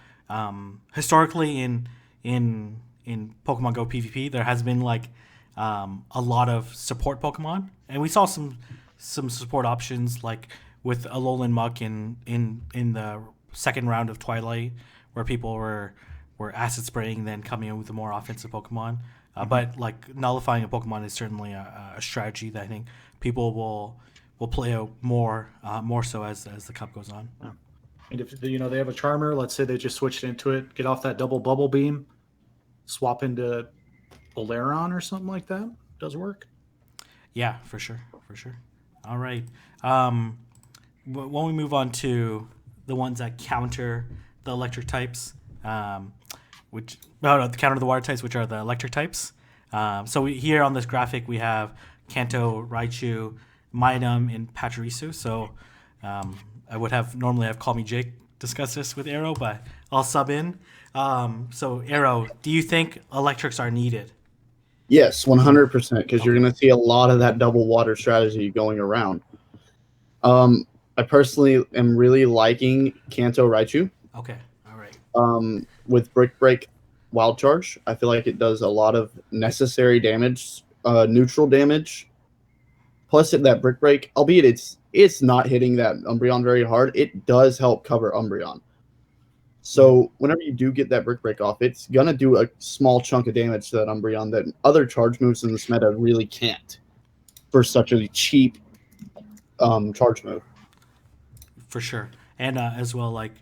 historically in Pokemon Go PvP, there has been like a lot of support Pokemon, and we saw some support options like with Alolan Muck in the second round of Twilight, where people were acid spraying, then coming in with a more offensive Pokemon. But like nullifying a Pokemon is certainly a strategy that I think people will play out more so as the cup goes on. Yeah. And if they have a Charmer, let's say they just switched into it, get off that double bubble beam, swap into Oleron or something like that, does work. Yeah, for sure. All right. When we move on to the ones that counter the electric types, counter the water types, which are the electric types. So here on this graphic we have Kanto, Raichu, Minun, and Pachirisu. So I would have normally called me Jake discuss this with Arrow, but I'll sub in. So Arrow, do you think electrics are needed? Yes, 100%, because you're going to see a lot of that double water strategy going around. I personally am really liking Kanto Raichu. Okay, all right. With Brick Break Wild Charge, I feel like it does a lot of necessary damage, neutral damage. Plus, that Brick Break, albeit it's not hitting that Umbreon very hard, it does help cover Umbreon. So whenever you do get that Brick Break off, it's going to do a small chunk of damage to that Umbreon that other charge moves in this meta really can't for such a cheap charge move. For sure. And as well, like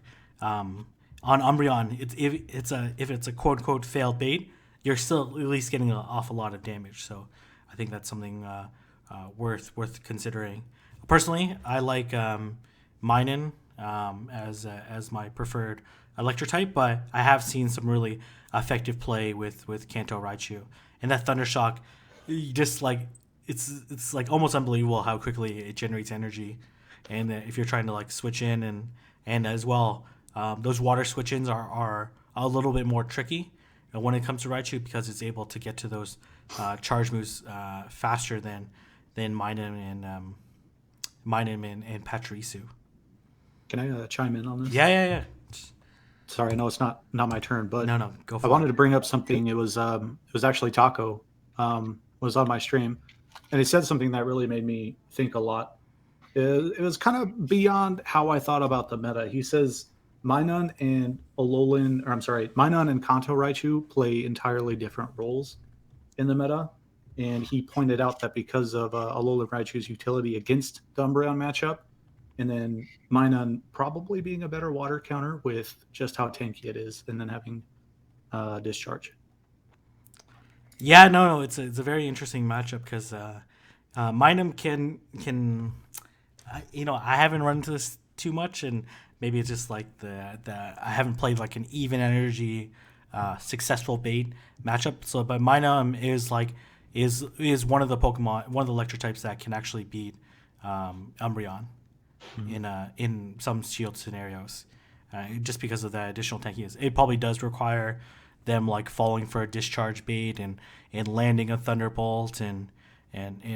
on Umbreon, if it's a quote unquote failed bait, you're still at least getting an awful lot of damage. So I think that's something worth considering. Personally, I like Minun as my preferred electric type, but I have seen some really effective play with Kanto Raichu, and that Thunder Shock, just like it's like almost unbelievable how quickly it generates energy. And if you're trying to like switch in and as well, those water switch-ins are a little bit more tricky when it comes to Raichu, because it's able to get to those charge moves faster than Minun and Pachirisu. Can I chime in on this? Yeah. Sorry, I know it's not my turn, but No, go for I it. wanted to bring up something. It was actually Taco was on my stream, and he said something that really made me think a lot. It was kind of beyond how I thought about the meta. He says Minun and Minun and Kanto Raichu play entirely different roles in the meta, and he pointed out that because of Alolan Raichu's utility against the Umbreon matchup, and then Minun probably being a better water counter with just how tanky it is, and then having discharge. Yeah, no, it's a very interesting matchup because Minun can I haven't run into this too much, and maybe it's just like the I haven't played like an even energy successful bait matchup. So, but Minun is one of the Pokemon, one of the electric types that can actually beat Umbreon in some shield scenarios, just because of that additional tankiness. It probably does require them like falling for a discharge bait and landing a thunderbolt and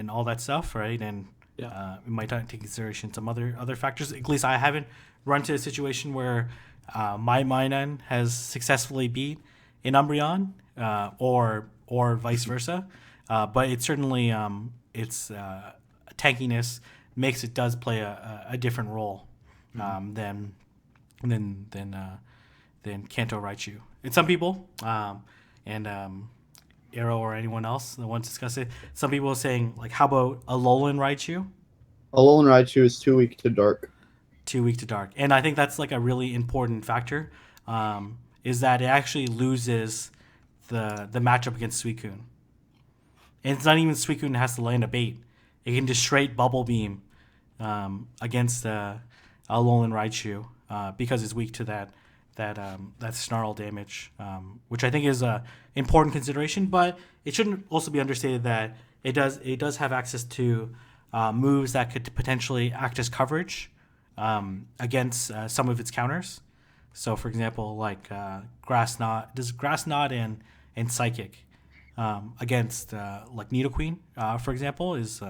all that stuff, right? And we might not take consideration some other factors. At least I haven't run to a situation where my Minun has successfully beat an Umbreon or vice versa. But it's certainly it's tankiness makes it does play a different role than Kanto Raichu. And some people, Arrow or anyone else that wants to discuss it, some people are saying, like, how about Alolan Raichu? Alolan Raichu is too weak to dark. Too weak to dark. And I think that's like a really important factor, is that it actually loses the matchup against Suicune. And it's not even Suicune that has to land a bait. It can just straight Bubble Beam against Alolan Raichu because it's weak to that snarl damage, which I think is a important consideration. But it shouldn't also be understated that it does have access to moves that could potentially act as coverage against some of its counters. So, for example, like Grass Knot, and Psychic against like Nidoqueen, for example, is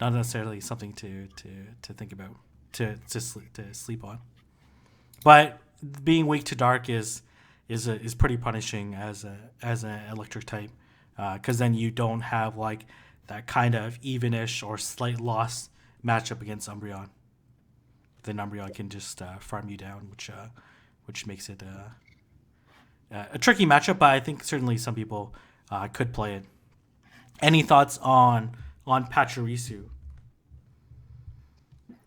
not necessarily something to think about to sleep on. But being weak to dark is pretty punishing as an electric type, because then you don't have like that kind of evenish or slight loss matchup against Umbreon. Then Umbreon can just farm you down, which makes it a tricky matchup. But I think certainly some people could play it. Any thoughts on Pachirisu?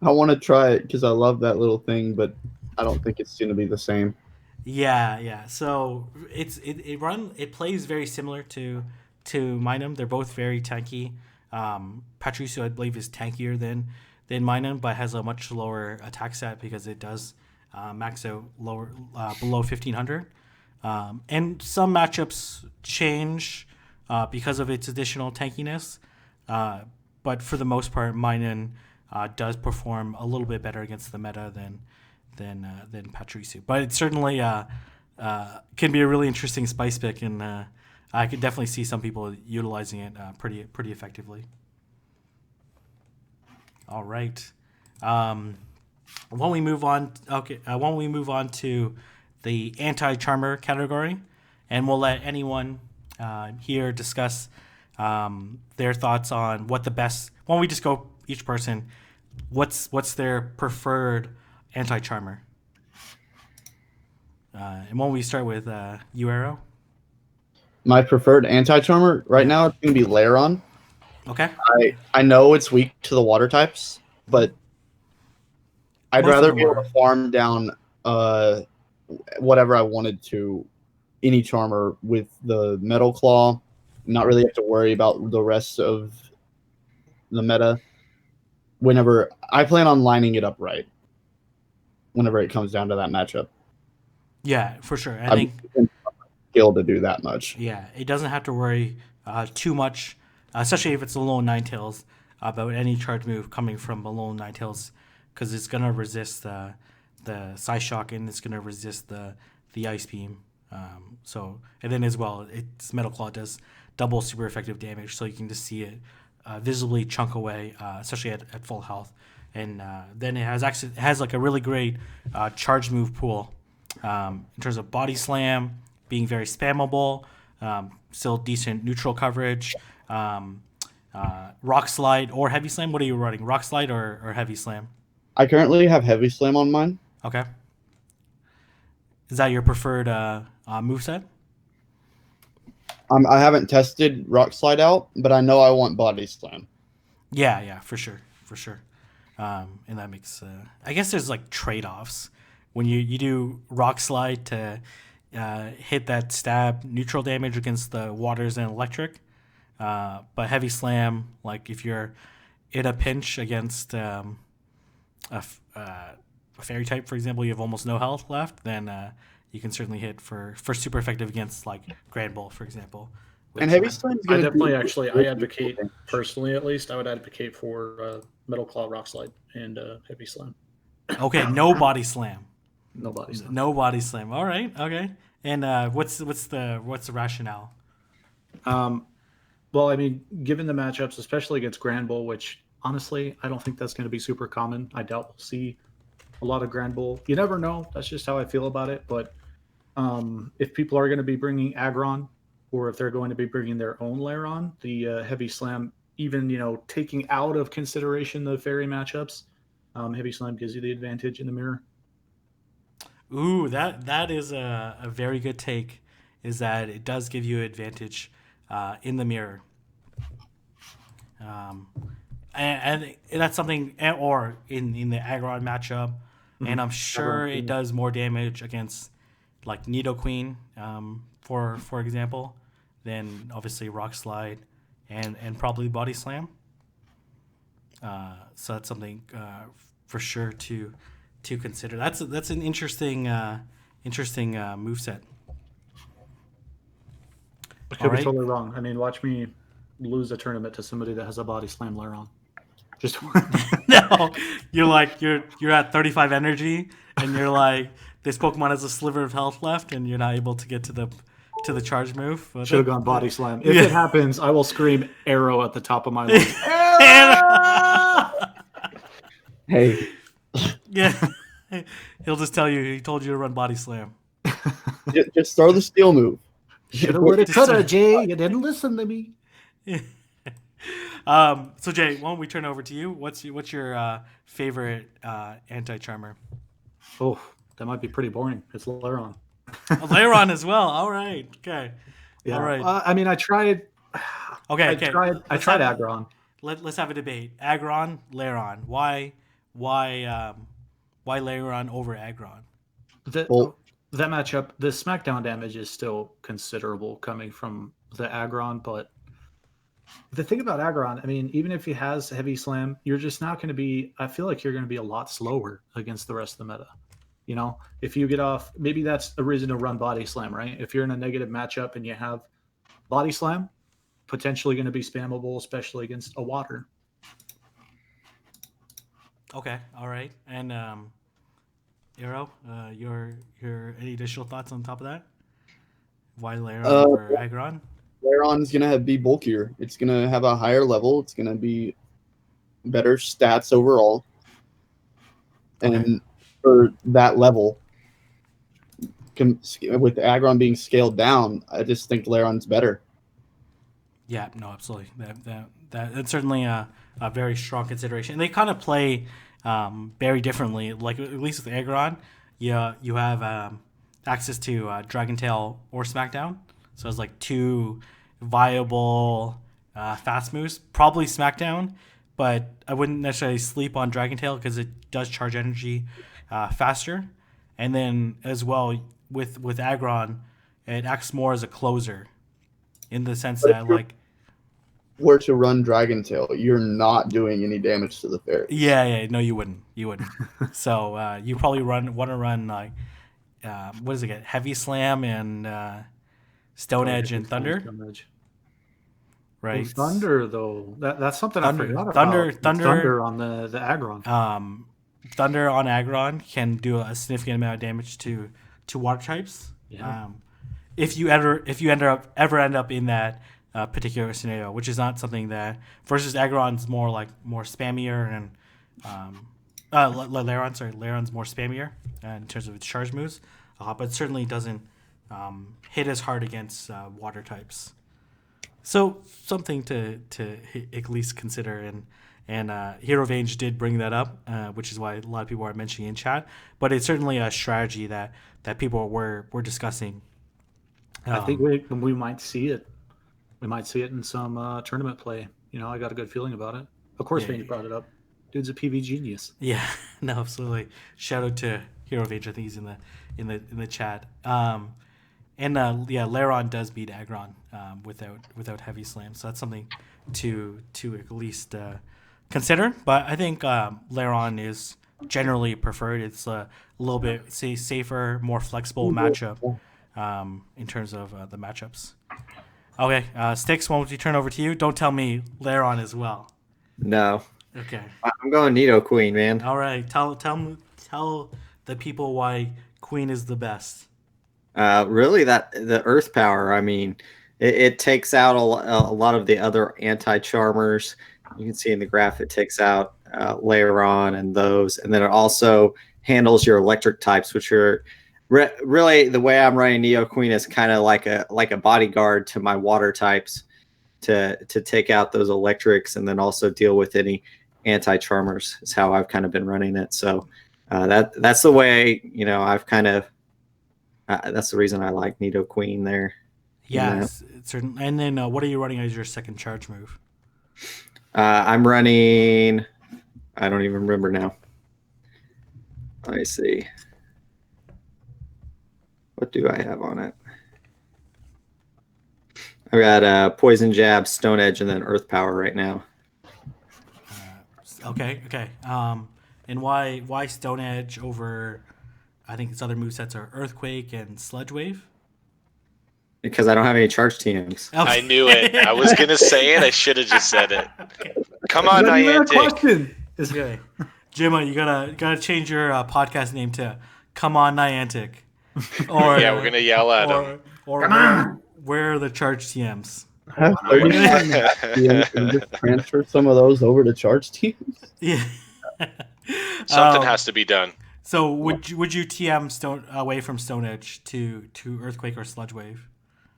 I want to try it because I love that little thing, but I don't think it's going to be the same. Yeah. So it plays very similar to Minun. They're both very tanky. Pachirisu, I believe, is tankier than Minun, but has a much lower attack stat because it does max out lower below 1500. And some matchups change because of its additional tankiness. But for the most part, Minun does perform a little bit better against the meta than Pachirisu. But it certainly can be a really interesting spice pick, and I could definitely see some people utilizing it pretty effectively. All right. Why don't we move on to the anti-charmer category, and we'll let anyone here discuss their thoughts on what the best. Why don't we just go each person? What's their preferred anti-charmer? And why don't we start with you, Arrow? My preferred anti-charmer right now it's going to be Lairon. Okay. I know it's weak to the water types, but I'd rather be able to farm down whatever I wanted to, any charmer with the Metal Claw, not really have to worry about the rest of the meta. Whenever I plan on lining it up right, whenever it comes down to that matchup. Yeah, for sure. I think skill to do that much. Yeah, it doesn't have to worry too much, especially if it's a Alolan Ninetales, about any charge move coming from Alolan Ninetales, because it's gonna resist the Psyshock and it's gonna resist the Ice Beam. And then as well, its Metal Claw does double super effective damage, so you can just see it visibly chunk away, especially at full health. And then it has like a really great charge move pool in terms of Body Slam being very spammable, still decent neutral coverage, Rock Slide or Heavy Slam. What are you running, Rock Slide or Heavy Slam? I currently have Heavy Slam on mine. Okay. Is that your preferred moveset? I haven't tested Rock Slide out, but I know I want Body Slam. Yeah, for sure. And that makes I guess there's like trade-offs when you do Rock Slide to hit that stab neutral damage against the waters and electric, but Heavy Slam, like if you're in a pinch against a fairy type, for example, you have almost no health left, then you can certainly hit for super effective against like Grand Bull, for example. And Heavy Slam's I definitely I advocate, personally at least, I would advocate for Metal Claw, Rock Slide, and Heavy Slam. Okay, no Body Slam. No Body Slam. No Body Slam. All right, okay. And what's the rationale? Well, I mean, given the matchups, especially against Grand Bull, which honestly, I don't think that's going to be super common. I doubt we'll see a lot of Grand Bull. You never know. That's just how I feel about it. But if people are going to be bringing Aggron, or if they're going to be bringing their own Lairon, the Heavy Slam even taking out of consideration the fairy matchups, Heavy Slam gives you the advantage in the mirror. Ooh, that is a very good take. Is that it does give you advantage in the mirror. And that's something, or in the Aggron matchup, and I'm sure Aggron, it does more damage against like Nidoqueen, for example, than obviously Rock Slide, and probably Body Slam. So that's something for sure to consider. That's an interesting moveset. I could be totally wrong. I mean, watch me lose a tournament to somebody that has a Body Slam Lairon. Just No, you're at 35 energy, and you're like, this Pokemon has a sliver of health left, and you're not able to get to the charge move. Should have gone Body Slam. If it happens, I will scream arrow at the top of my lungs. Hey, Yeah, he'll just tell you he told you to run Body Slam. just throw the steel move. Shoulda, woulda, coulda, Jay. You didn't listen to me. So Jay, why don't we turn over to you? What's your favorite anti-charmer? Oh, that might be pretty boring. It's Lairon. Lairon as well. All right. Okay. Yeah. All right. I mean, I tried. Okay. I tried Aggron. Let's have a debate. Aggron, Lairon. Why Lairon over Aggron? That matchup, the SmackDown damage is still considerable coming from the Aggron, but the thing about Aggron, I mean, even if he has Heavy Slam, you're just not going to be. I feel like you're going to be a lot slower against the rest of the meta. If you get off, maybe that's the reason to run Body Slam, right? If you're in a negative matchup and you have Body Slam, potentially going to be spammable, especially against a water. Okay, all right. And Arrow, your any additional thoughts on top of that? Why Lairon over Aggron? Lairon's gonna be bulkier. It's gonna have a higher level. It's gonna be better stats overall. And for that level, with Aggron being scaled down, I just think Lairon's better. Yeah, no, absolutely. That's certainly a very strong consideration. And they kind of play very differently. Like at least with Aggron, you have access to Dragon Tail or Smackdown. So it's like two viable fast moves. Probably Smackdown, but I wouldn't necessarily sleep on Dragon Tail because it does charge energy faster. And then as well with Aggron, it acts more as a closer in the sense that like were to run Dragon Tail, you're not doing any damage to the fairy. Yeah, no, you wouldn't. So you probably want to run like what does it get? Heavy Slam and Stone Edge and Thunder. Right. Well, Thunder though, that's something I forgot about. Thunder on the Aggron. Thunder on Aggron can do a significant amount of damage to water types. Yeah. If you ever end up in that particular scenario, which is not something that versus Aggron's more spammier and Lairon's more spammier in terms of its charge moves, but certainly doesn't hit as hard against water types. So something to at least consider, and Hero Vange did bring that up, which is why a lot of people are mentioning in chat. But it's certainly a strategy that people were discussing. I think we might see it. We might see it in some tournament play. I got a good feeling about it. Of course, Vange brought it up. Dude's a PV genius. Yeah, no, absolutely. Shout out to Hero Vange. I think he's in the chat. Lairon does beat Aggron without Heavy Slam, so that's something to at least consider. But I think Lairon is generally preferred. It's a little bit safer, more flexible matchup in terms of the matchups. Okay, Styx, why don't you turn over to you? Don't tell me Lairon as well. No. Okay. I'm going Nidoqueen, man. All right, tell the people why Queen is the best. Really, the Earth power. I mean, it takes out a lot of the other anti-charmers. You can see in the graph it takes out Lairon and those, and then it also handles your electric types, which are really the way I'm running Nidoqueen is kind of like a bodyguard to my water types. to take out those electrics and then also deal with any anti-charmers is how I've kind of been running it. So that's the way, I've kind of that's the reason I like Nidoqueen there. Yes, certain. And then what are you running as your second charge move? I'm running, I don't even remember now. Let me see. What do I have on it? I got Poison Jab, Stone Edge, and then Earth Power right now. Okay. And why Stone Edge over? I think its other movesets are Earthquake and Sludge Wave. Because I don't have any charge TMs. Okay. I knew it. I was gonna say it. I should have just said it. Okay. Come on, Not even a Niantic. question. Okay. Gemma, you gotta change your podcast name to "Come On Niantic," or Yeah, we're gonna yell at him. or where are the charge TMs? Have 39 TMs and just transfer some of those over to charge teams. Yeah. Something has to be done. So would you TM Stone away from Stone Edge to Earthquake or Sludge Wave?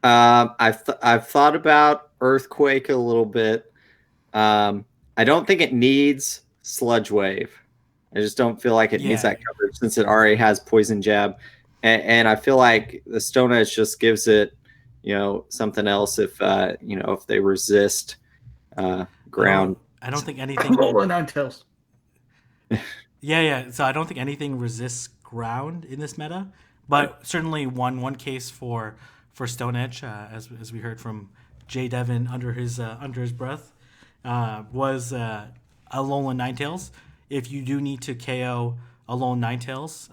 I've thought about Earthquake a little bit. I don't think it needs Sludge Wave. I just don't feel like it needs that coverage since it already has Poison Jab, and I feel like the Stone Edge just gives it, something else if if they resist ground. I don't think anything. Or Ninetales. Yeah. So I don't think anything resists ground in this meta, but certainly one case for Stone Edge, as we heard from Jay Devin under his breath, was Alolan Ninetales. If you do need to KO Alolan Ninetales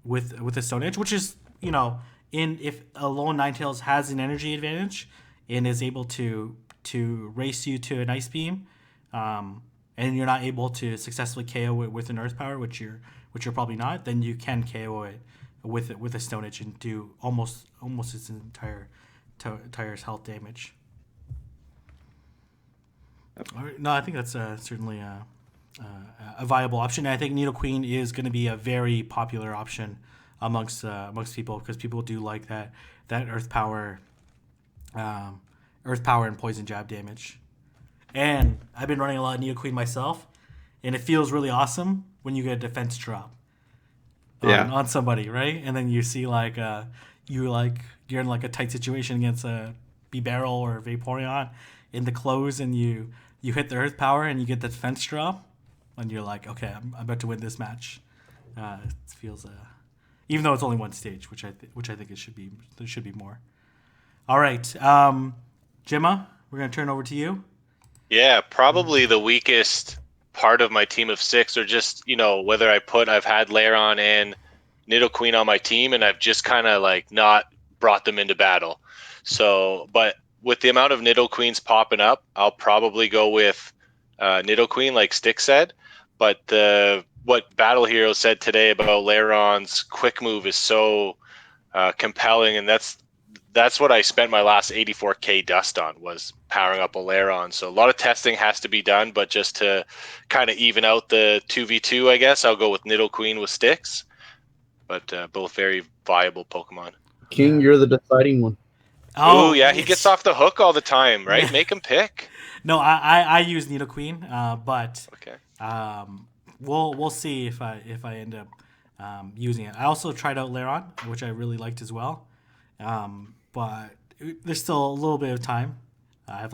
with a Stone Edge, which is if Alolan Ninetales has an energy advantage and is able to race you to an Ice Beam, and you're not able to successfully KO it with an Earth Power, which you're probably not, then you can KO it with a Stone Edge and do almost its entire health damage. All right. No, I think that's certainly a viable option. And I think Nidoqueen is going to be a very popular option amongst people because people do like that Earth Power and Poison Jab damage. And I've been running a lot of Nidoqueen myself, and it feels really awesome when you get a defense drop on somebody, right? And then you see you're in like a tight situation against a Bibarel or a Vaporeon in the close, and you hit the Earth Power and you get the defense drop, and you're like, okay, I'm about to win this match. It feels even though it's only one stage, which I think it should be. There should be more. All right, Gemma, we're gonna turn over to you. Yeah, probably the weakest part of my team of 6, or just whether I've had Lairon and Nidoqueen on my team, and I've just kind of not brought them into battle. So, but with the amount of Nidoqueens popping up, I'll probably go with Nidoqueen, like Stick said. But what Battle Hero said today about Lairon's quick move is so compelling, and that's what I spent my last 84k dust on, was powering up a Lairon. So a lot of testing has to be done, but just to kind of even out the 2v2, I guess I'll go with Nidoqueen with Sticks. But both very viable Pokemon. King, you're the deciding one. Oh yeah, he gets off the hook all the time, right? Yeah. Make him pick. No, I use Nidoqueen, but Okay. We'll see if I end up using it. I also tried out Lairon, which I really liked as well, but there's still a little bit of time. I have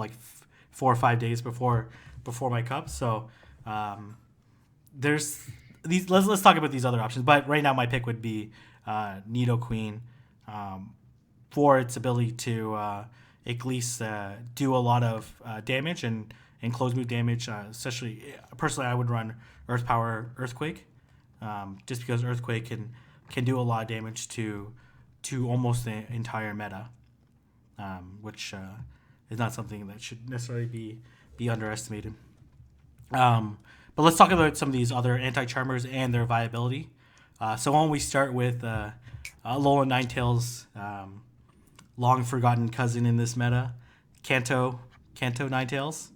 4 or 5 days before my cup, so there's these. Let's talk about these other options. But right now, my pick would be Nidoqueen, for its ability to at least do a lot of damage and close move damage. Especially personally, I would run Earth Power Earthquake, just because Earthquake can do a lot of damage to almost the entire meta, which is not something that should necessarily be underestimated. But let's talk about some of these other anti-charmers and their viability. So why don't we start with Alolan Ninetales, long forgotten cousin in this meta, Kanto Ninetales.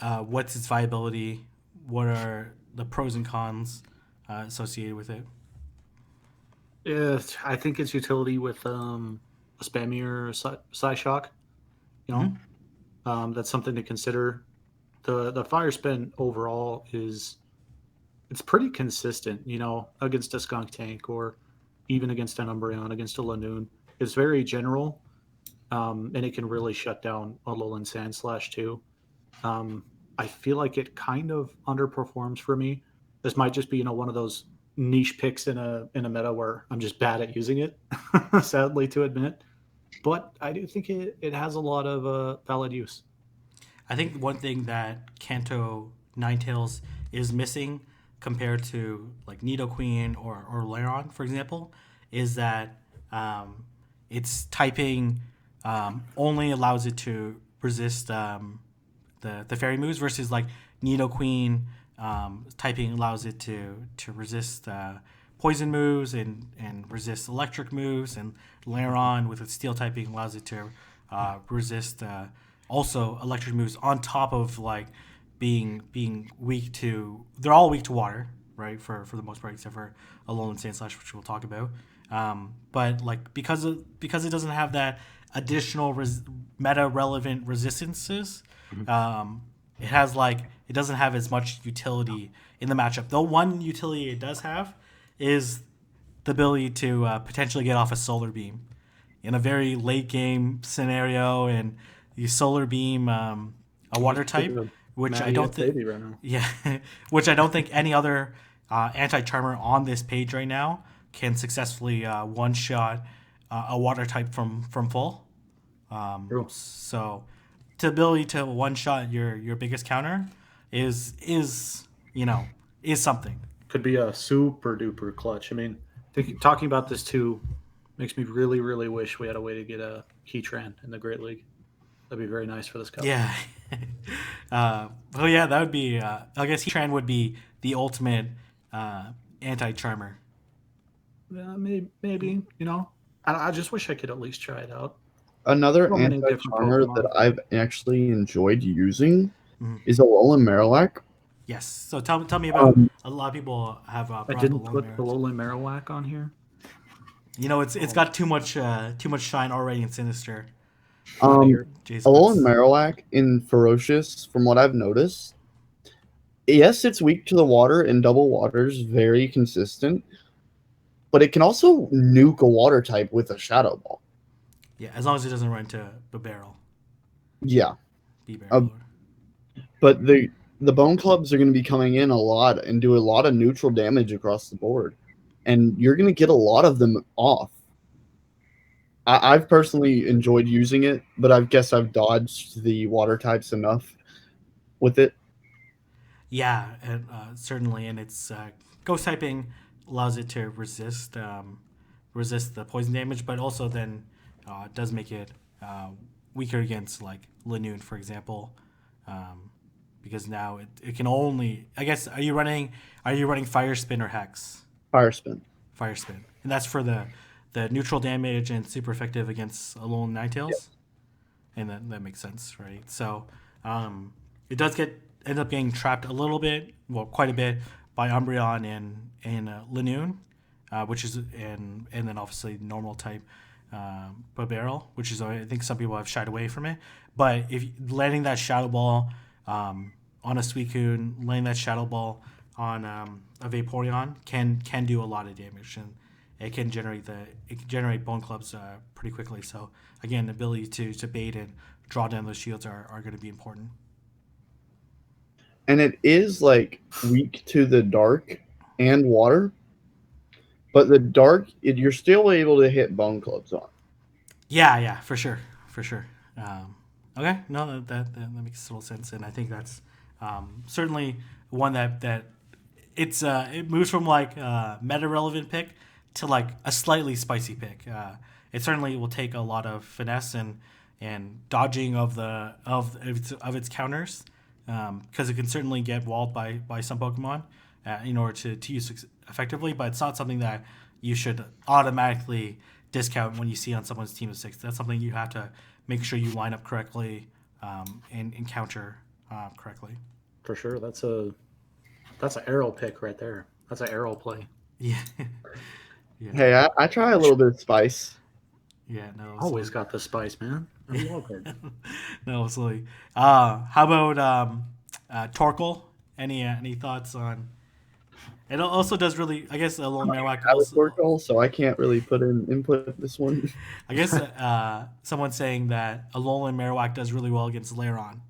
What's its viability? What are the pros and cons associated with it? Yeah, I think its utility with a Spammy or Psyshock You know, that's something to consider. The fire spin overall it's pretty consistent. You know, against a skunk tank or even against an Umbreon, against a Linoone. It's very general, and it can really shut down a Alolan Sandslash too. I feel like it kind of underperforms for me. This might just be, you know, one of those niche picks in a meta where I'm just bad at using it, sadly to admit. But I do think it has a lot of valid use. I think one thing that Kanto Ninetales is missing compared to like Nidoqueen or Lairon, for example, is that its typing only allows it to resist the fairy moves versus like Nidoqueen typing allows it to resist poison moves and resist electric moves, and Lairon with its steel typing allows it to resist also electric moves on top of like being weak to, they're all weak to water, right, for the most part except for Alolan Sandslash, which we'll talk about. But like because it doesn't have that additional meta relevant resistances, it has like it doesn't have as much utility in the matchup. The one utility it does have is the ability to potentially get off a solar beam in a very late game scenario, and the solar beam a water type, which I don't think right now. yeah, which I don't think any other anti-charmer on this page right now can successfully one shot a water type from full. True. So the ability to one shot your biggest counter is something. Could be a super duper clutch. I mean, talking about this too makes me really, really wish we had a way to get a Heatran in the Great League. That'd be very nice for this cup. Yeah. Oh yeah, that would be. I guess Heatran would be the ultimate anti-charmer. Yeah, maybe, you know. I just wish I could at least try it out. Another So many different anti-charmer Pokemon. that I've actually enjoyed using Mhm. is Alolan Marowak. Yes. So tell me about. A lot of people have I brought didn't the put Lone the Marrows. Alolan Marowak on here. You know, it's got too much shine already in Sinister. Jason, Alolan Marowak in Ferocious, from what I've noticed, yes, it's weak to the water and double waters, very consistent, but it can also nuke a water type with a Shadow Ball. yeah, as long as it doesn't run into the barrel. Yeah, B-barrel. but the Bone Clubs are going to be coming in a lot and do a lot of neutral damage across the board, and you're going to get a lot of them off. I've personally enjoyed using it, but I guess I've dodged the water types enough with it. Yeah, and, certainly, and its ghost typing allows it to resist the poison damage, but also then does make it weaker against like Linoone, for example, because now it can only. I guess are you running Fire Spin or Hex? Fire Spin. Fire Spin, and that's for the neutral damage and super effective against Alolan Ninetales. Yep. And that makes sense, right? So it does end up getting trapped a little bit, well, quite a bit, by Umbreon and Linoone, which is and then obviously normal type Barrel, which is I think some people have shied away from it. But if landing that Shadow Ball on a Suicune, landing that Shadow Ball on a Vaporeon can do a lot of damage, and it can generate Bone Clubs pretty quickly. So again, the ability to bait and draw down those shields are going to be important. And it is like weak to the dark and water, but the dark you're still able to hit Bone Clubs on. Yeah, for sure. Okay, no, that makes total sense, and I think that's certainly one that it moves from like meta relevant pick to like a slightly spicy pick. It certainly will take a lot of finesse and dodging of its counters, because it can certainly get walled by some Pokemon in order to use effectively. But it's not something that you should automatically discount when you see on someone's team of 6. That's something you have to make sure you line up correctly and counter correctly. For sure, that's an arrow pick right there. That's an arrow play. Yeah. Hey, I try a little bit of spice. Yeah, no. Always got the spice, man. I love it. No, absolutely. How about Torkoal? Any thoughts on? It also does really. I guess a little Marowak I was also. Torkoal, so I can't really put in input this one. I guess someone's saying that Alolan Marowak does really well against Lairon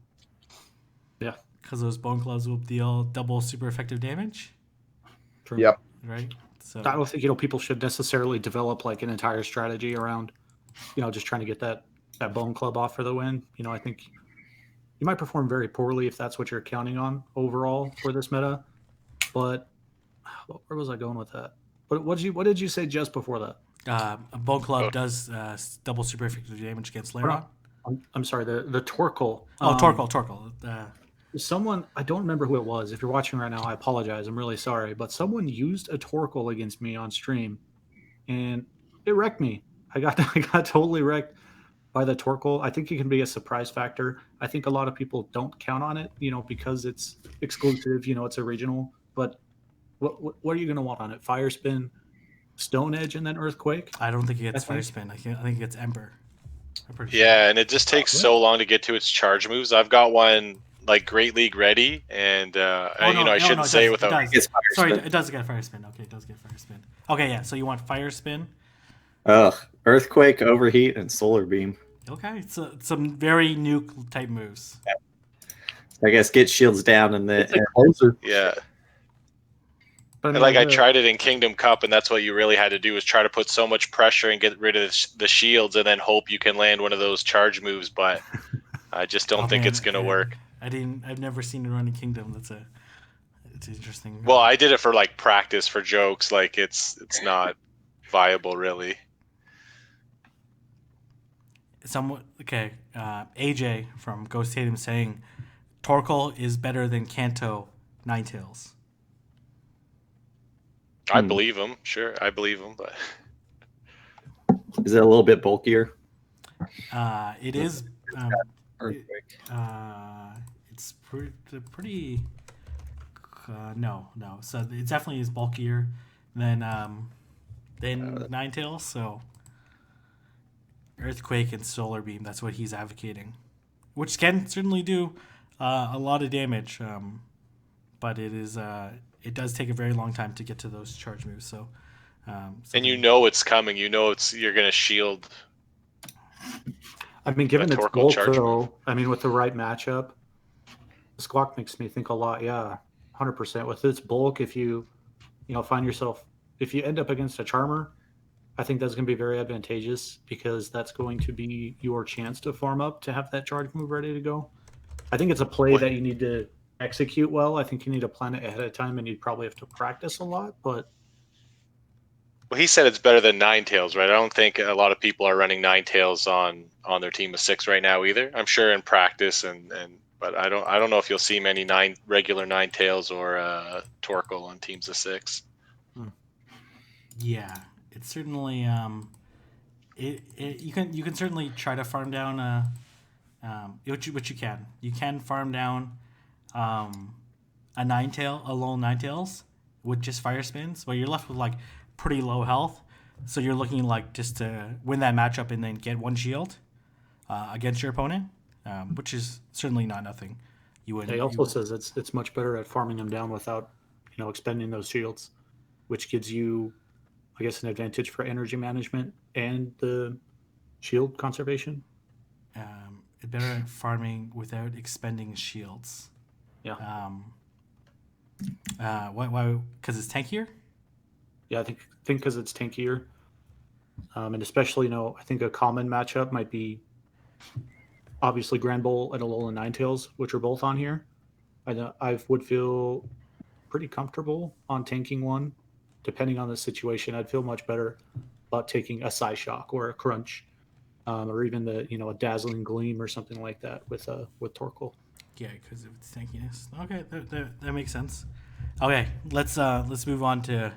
Yeah, because those Bone Clubs will deal double super effective damage, true. Yep. right? So I don't think people should necessarily develop like an entire strategy around just trying to get that bone club off for the win. I think you might perform very poorly if that's what you're counting on overall for this meta. But where was I going with that? What did you say just before that? a Bone Club does double super effective damage against Lairon. I'm sorry, the Torkoal. Torkoal. Someone, I don't remember who it was. If you're watching right now, I apologize. I'm really sorry. But someone used a Torkoal against me on stream, and it wrecked me. I got totally wrecked by the Torkoal. I think it can be a surprise factor. I think a lot of people don't count on it, because it's exclusive. It's a regional. But what are you going to want on it? Fire Spin, Stone Edge, and then Earthquake? I don't think it gets Fire Spin. I think it gets Ember. I'm pretty sure. Yeah, and it just takes so long to get to its charge moves. I've got one like Great League ready, and I shouldn't say it without. Sorry, it does get Fire Spin. Okay, it does get Fire Spin. Okay, yeah. So you want Fire Spin? Earthquake, Overheat, and Solar Beam. Okay, so some very nuke type moves. I guess get shields down and then Closer. Yeah. But And I tried it in Kingdom Cup, and that's what you really had to do is try to put so much pressure and get rid of the shields, and then hope you can land one of those charge moves. But I just don't think it's gonna work. I've never seen it run in Kingdom. It's interesting. Well, I did it for like practice for jokes. Like it's not viable really. AJ from Ghost Stadium saying Torkoal is better than Kanto Ninetales. I believe him. Sure, I believe him. But is it a little bit bulkier? It is. Earthquake. It's pretty. No. So it definitely is bulkier than Ninetales. So Earthquake and Solar Beam. That's what he's advocating, which can certainly do a lot of damage. But it does take a very long time to get to those charge moves. So, and it's coming. You're going to shield. I mean, given its Torkoal bulk, charge though, move. I mean, with the right matchup, Squawk makes me think a lot. Yeah, 100%. With its bulk, if you find yourself, if you end up against a Charmer, I think that's going to be very advantageous because that's going to be your chance to farm up to have that charge move ready to go. I think it's a play that you need to execute well. I think you need to plan it ahead of time, and you'd probably have to practice a lot. But he said it's better than Ninetales, right? I don't think a lot of people are running Ninetales on their team of 6 right now either. I'm sure in practice, but I don't know if you'll see many regular Ninetales or Torkoal on teams of 6. Yeah, it's certainly you can certainly try to farm down which you can. You can farm down a lone Ninetales with just Fire Spins, but you're left with like pretty low health. So you're looking like just to win that matchup and then get one shield against your opponent, which is certainly not nothing. He also says it's much better at farming them down without expending those shields, which gives you, I guess, an advantage for energy management and the shield conservation. It's better at farming without expending shields. Yeah. Why? Because it's tankier. Yeah, I think because it's tankier, and especially I think a common matchup might be obviously Grand Bowl and Alolan Ninetales, which are both on here. I would feel pretty comfortable on tanking one, depending on the situation. I'd feel much better about taking a Psyshock or a Crunch, or even a Dazzling Gleam or something like that with Torkoal. Yeah, because of its tankiness. Okay, that makes sense. Okay, let's move on to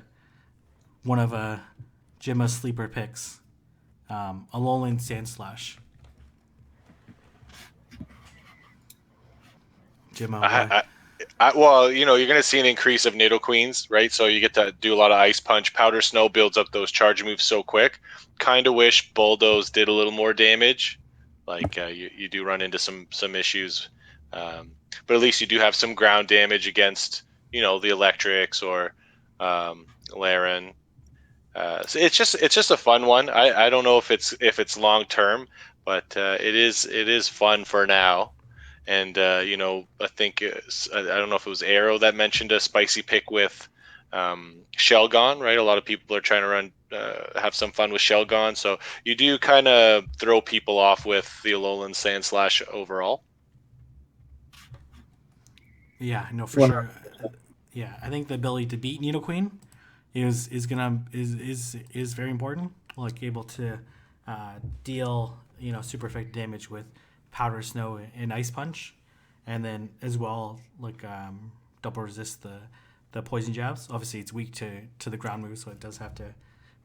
one of Jimma's sleeper picks, Alolan Sandslash. Jimma, Well, you're going to see an increase of Nidoqueens, right? So you get to do a lot of Ice Punch. Powder Snow builds up those charge moves so quick. Kind of wish Bulldoze did a little more damage. Like you do run into some issues, but at least you do have some ground damage against the Electrics or Laren. So it's just a fun one. I don't know if it's long term, but it is fun for now. And I think I don't know if it was Arrow that mentioned a spicy pick with Shelgon, right? A lot of people are trying to run have some fun with Shelgon, so you do kind of throw people off with the Alolan Sandslash overall. Yeah, no, for One- sure. Yeah, I think the ability to beat Nidoqueen is very important. Like able to deal super effective damage with Powder Snow and Ice Punch, and then as well like double resist the poison jabs. Obviously, it's weak to the ground move, so it does have to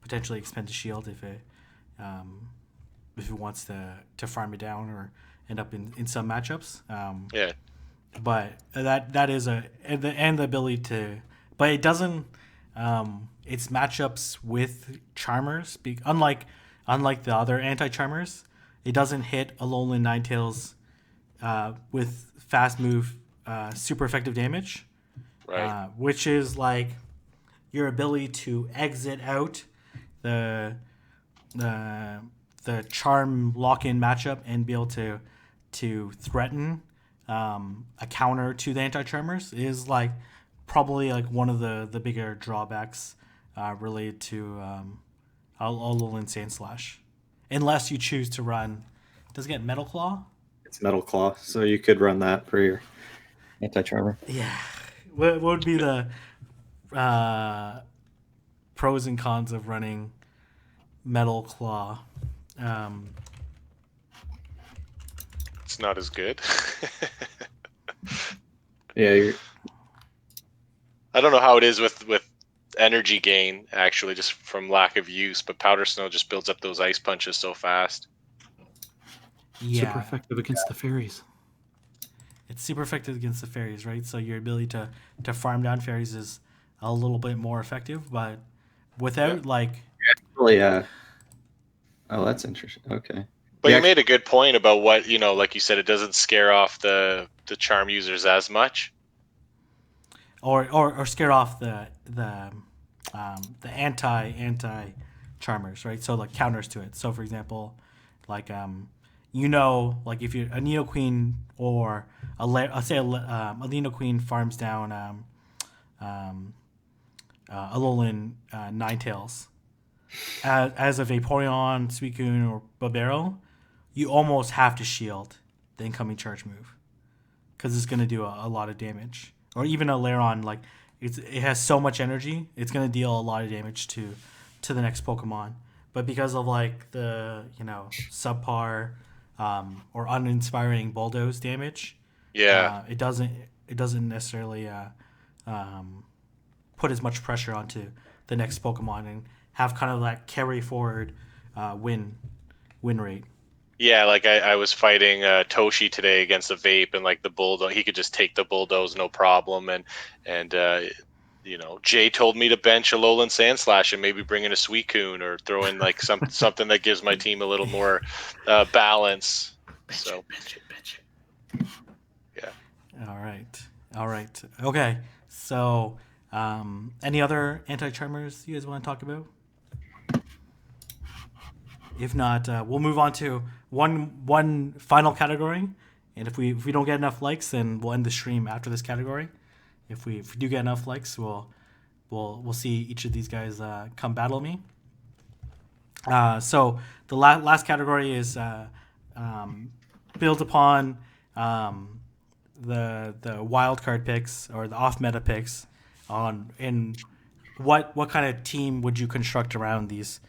potentially expend a shield if it wants to farm it down or end up in some matchups. Yeah, But that is and the ability to, but it doesn't. Its matchups with Charmers, unlike the other anti Charmers, it doesn't hit Alolan Ninetales with fast move, super effective damage, right. which is like your ability to exit out the the charm lock in matchup and be able to threaten a counter to the anti charmers is like probably like one of the bigger drawbacks related to Alolan Sandslash, unless you choose to run. Does it get Metal Claw? It's Metal Claw, so you could run that for your anti-charmer. Yeah. What would be the pros and cons of running Metal Claw? It's not as good. Yeah, I don't know how it is with energy gain, actually, just from lack of use, but Powder Snow just builds up those Ice Punches so fast. Yeah. Super effective against the fairies. It's super effective against the fairies, right? So your ability to farm down fairies is a little bit more effective, but without really. Oh, that's interesting. Okay. But Yeah, you made a good point about what, like you said, it doesn't scare off the charm users as much. or scare off the anti charmers, right? So like counters to it. So for example, like like if you're a Nidoqueen or I'll say a Nidoqueen farms down Alolan Ninetales as a Vaporeon, Suicune, or Babero, you almost have to shield the incoming charge move because it's going to do a lot of damage. Or even a Lairon, like it has so much energy, it's going to deal a lot of damage to the next Pokemon. But because of like the subpar or uninspiring Bulldoze damage, Yeah. it doesn't necessarily put as much pressure onto the next Pokemon and have kind of that carry forward win rate. Yeah, like I was fighting Toshi today against a vape, and like the bulldoze, he could just take the bulldoze no problem. And Jay told me to bench a Alolan Sandslash and maybe bring in a Suicune or throw in like something that gives my team a little more balance. So yeah. All right. Okay. So, any other anti-charmers you guys want to talk about? If not, we'll move on to one final category, and if we don't get enough likes, then we'll end the stream after this category. If we do get enough likes, we'll see each of these guys come battle me. So the last category is built upon the wild card picks or the off meta picks in what kind of team would you construct around these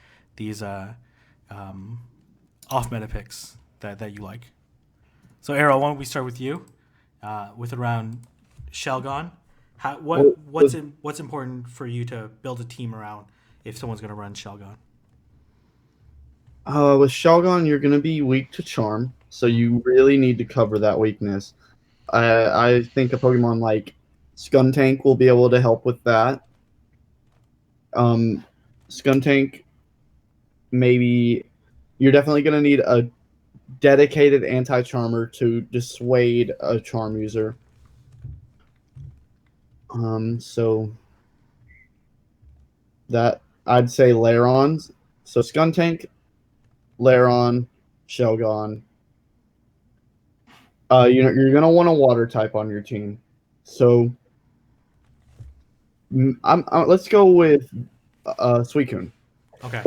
off meta picks that you like. So Arrow, why don't we start with you with around Shelgon? What's important for you to build a team around if someone's going to run Shelgon? With Shelgon, you're going to be weak to Charm, so you really need to cover that weakness. I think a Pokemon like Skuntank will be able to help with that. Skuntank, maybe you're definitely going to need a dedicated anti-charmer to dissuade a charm user. So that I'd say Laron. So Skuntank, Laron, Shelgon. You're gonna want a water type on your team. So let's go with Suicune. Okay.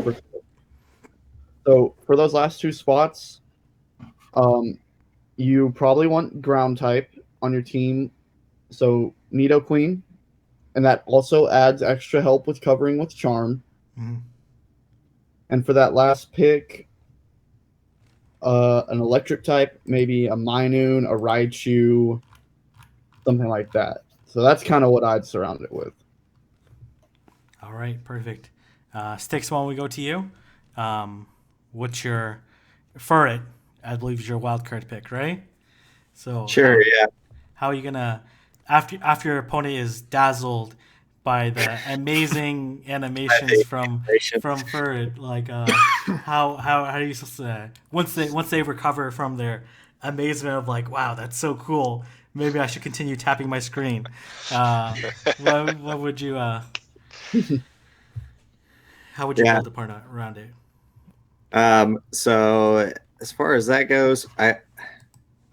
So for those last two spots, you probably want ground type on your team. So Nidoqueen, and that also adds extra help with covering with Charm. Mhm. And for that last pick, an electric type, maybe a Minun, a Raichu, something like that. So that's kind of what I'd surround it with. All right, perfect. Sticks, while we go to you, what's your Furret? I believe is your wild card pick, right? So Sure, yeah. how are you gonna after your opponent is dazzled by the amazing animations from Animations. Furret? Like how are you supposed to once they recover from their amazement of like, wow, that's so cool. Maybe I should continue tapping my screen. What would you how would you Yeah. build a part around it? So as far as that goes,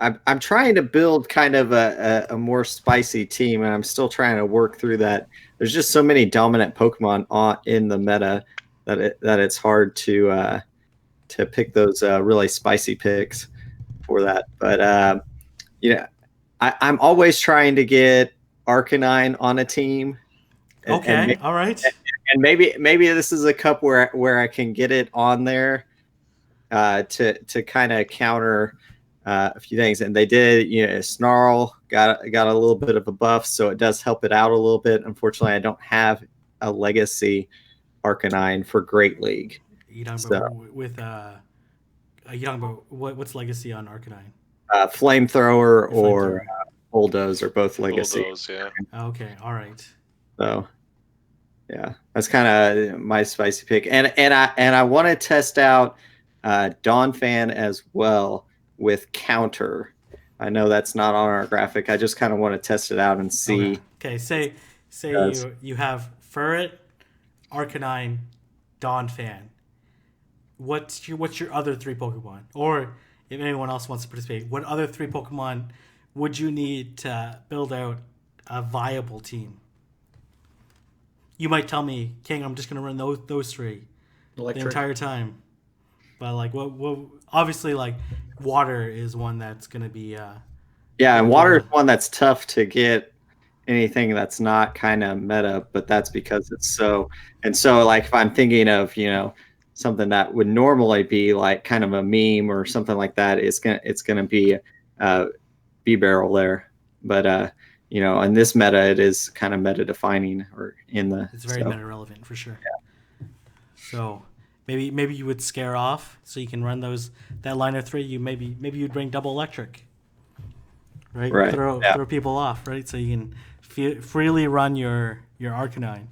I'm trying to build kind of a more spicy team, and I'm still trying to work through that. There's just so many dominant Pokemon in the meta that it's hard to pick those really spicy picks for that. But I'm always trying to get Arcanine on a team, Okay, all right. and maybe this is a cup where I can get it on there to kind of counter a few things. And they did, Snarl got a little bit of a buff, so it does help it out a little bit. Unfortunately, I don't have a legacy Arcanine for Great League. You talking So, about with you talking about what's legacy on Arcanine? Flamethrower or Flamethrower. Bulldoze are both legacy. Bulldoze, yeah. Okay, all right. So yeah, that's kind of my spicy pick, and I want to test out Dawn Fan as well with counter. I know that's not on our graphic. I just kind of want to test it out and see. Okay. Say you have Furret, Arcanine, Dawn Fan. What's your other three Pokemon? Or if anyone else wants to participate, what other three Pokemon would you need to build out a viable team? You might tell me, King, I'm just gonna run those three the entire time. But like, what? Obviously, like, water is one that's gonna be. Yeah, and water is one that's tough to get anything that's not kind of meta, but that's because it's so. And so, like, if I'm thinking of something that would normally be like kind of a meme or something like that, it's gonna be B-Barrel there. But in this meta, it is kind of meta defining or in the. It's very meta relevant for sure. Yeah. So maybe you would scare off so you can run that line of three. Maybe you'd bring double electric. Right. Throw people off. Right. So you can freely run your Arcanine.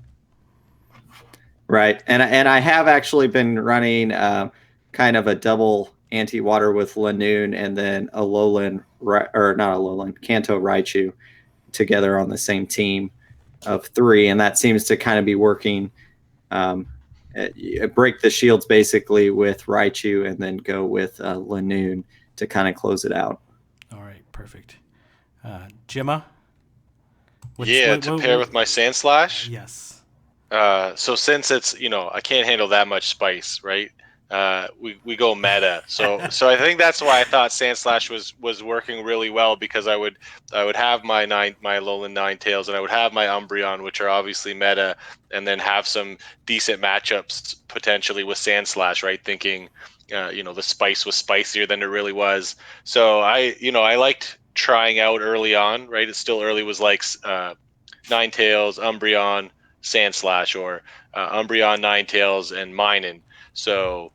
Right, and I have actually been running kind of a double anti-water with Linoone and then Kanto Raichu together on the same team of three, and that seems to kind of be working. Break the shields basically with Raichu and then go with Linoone to kind of close it out. All right, perfect. Gemma? To pair with my Sandslash? Yes. So since it's, I can't handle that much spice, right? We go meta. So I think that's why I thought Sandslash was working really well, because I would have my Alolan Ninetales and I would have my Umbreon, which are obviously meta, and then have some decent matchups potentially with Sandslash, right? Thinking the spice was spicier than it really was. So I liked trying out early on, right? It's still early, was like Ninetales, Umbreon, Sandslash, or Umbreon, Ninetales, and Minun. So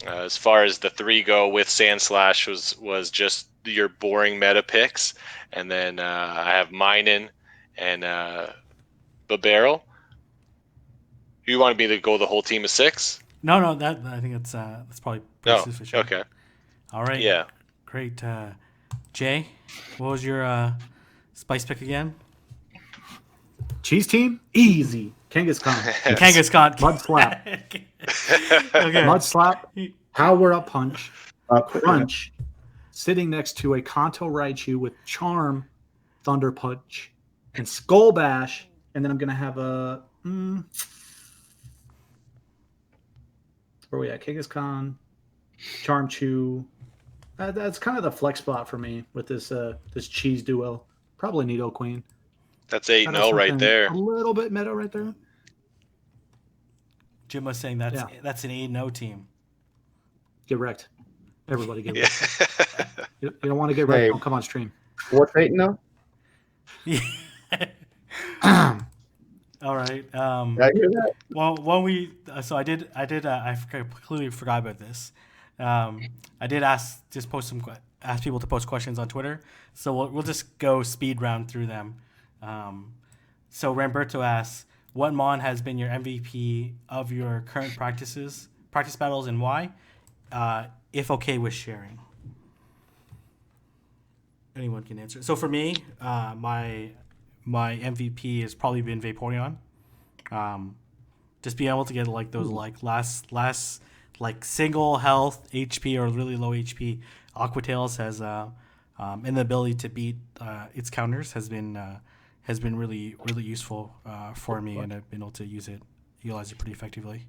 As far as the 3 go with Sandslash was just your boring meta picks, and then I have Minun and Barrel. You wanted me to go the whole team of 6? No, that I think that's probably pretty No. sufficient. Okay. All right. Yeah. Great. Jay, what was your spice pick again? Cheese team, easy. Kangaskhan. Kangaskhan. Mud slap. Okay. Mud slap. Power up punch. Crunch. Sitting next to a Kanto Raichu with Charm, Thunder Punch, and Skull Bash. And then I'm gonna have a where are we at? Kangaskhan, Charm Chew. That's kind of the flex spot for me with this this cheese duo. Probably Nidoqueen. That's 8-0 right there. A little bit meta right there. Jim was saying that's an 8-0 team. Get wrecked. Everybody get Yeah. wrecked. You don't want to get wrecked. Hey. Don't come on stream. What's 8-0? All right. Did I hear that? Well, when we I completely forgot about this. I did ask people to post questions on Twitter, so we'll just go speed round through them. So Ramberto asks, what Mon has been your MVP of your current practice battles, and why? If okay with sharing. Anyone can answer. So for me, my MVP has probably been Vaporeon. Just being able to get like those like last like single health HP or really low HP Aquatails has and the ability to beat its counters has been really useful for me, and I've been able to utilize it pretty effectively.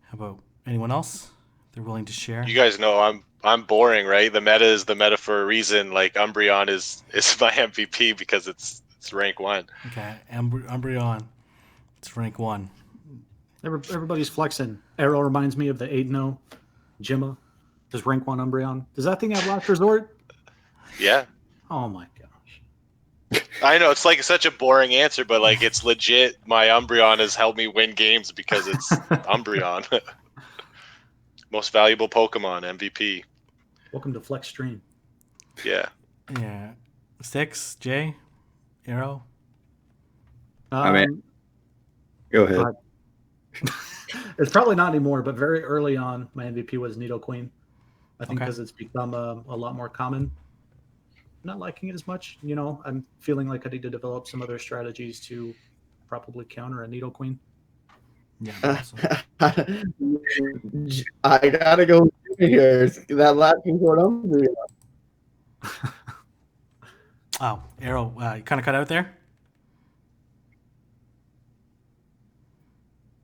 How about anyone else? They're willing to share. You guys know I'm boring, right? The meta is the meta for a reason. Like Umbreon is my MVP because it's rank 1. Okay, Umbreon. It's rank 1. Everybody's flexing. Arrow reminds me of the 8-0 Jimma. Does rank 1 Umbreon. Does that thing have Last Resort? Yeah. Oh my gosh. I know it's like such a boring answer, but like it's legit. My Umbreon has helped me win games because it's Umbreon. Most valuable Pokemon, MVP. Welcome to Flex Stream. Yeah. Yeah. 6, Jay, Arrow. I mean, go ahead. It's probably not anymore, but very early on, my MVP was Nidoqueen. I think because it's become a lot more common. Not liking it as much. You know, I'm feeling like I need to develop some other strategies to probably counter a Nidoqueen. Yeah. I gotta go here. That last resort Umbreon. Oh, Arrow, you kind of cut out there.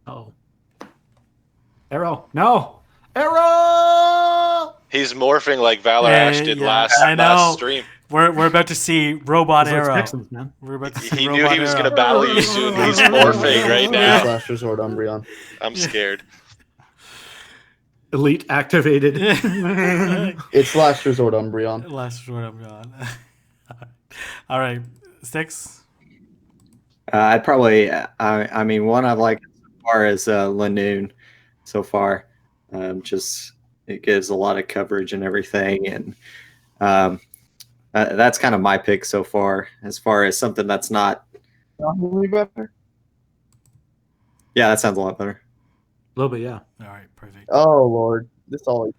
Oh, Arrow, no, Arrow! He's morphing like Valor Ash did last stream. We're about to see Robot Those Arrow. Texans, man. We're about to see He Robot knew he was Arrow. going to battle you soon. He's morphing right It's now. last resort Umbreon. I'm scared. Elite activated. It's last resort Umbreon. Last resort, I'm gone. All right, 6. I'd probably, I mean, one I like so far is Linoone so far. Just it gives a lot of coverage and everything, and that's kind of my pick so far. As far as something that's not, Better? yeah, that sounds a lot better. A little bit, yeah. All right, perfect. Oh Lord, this always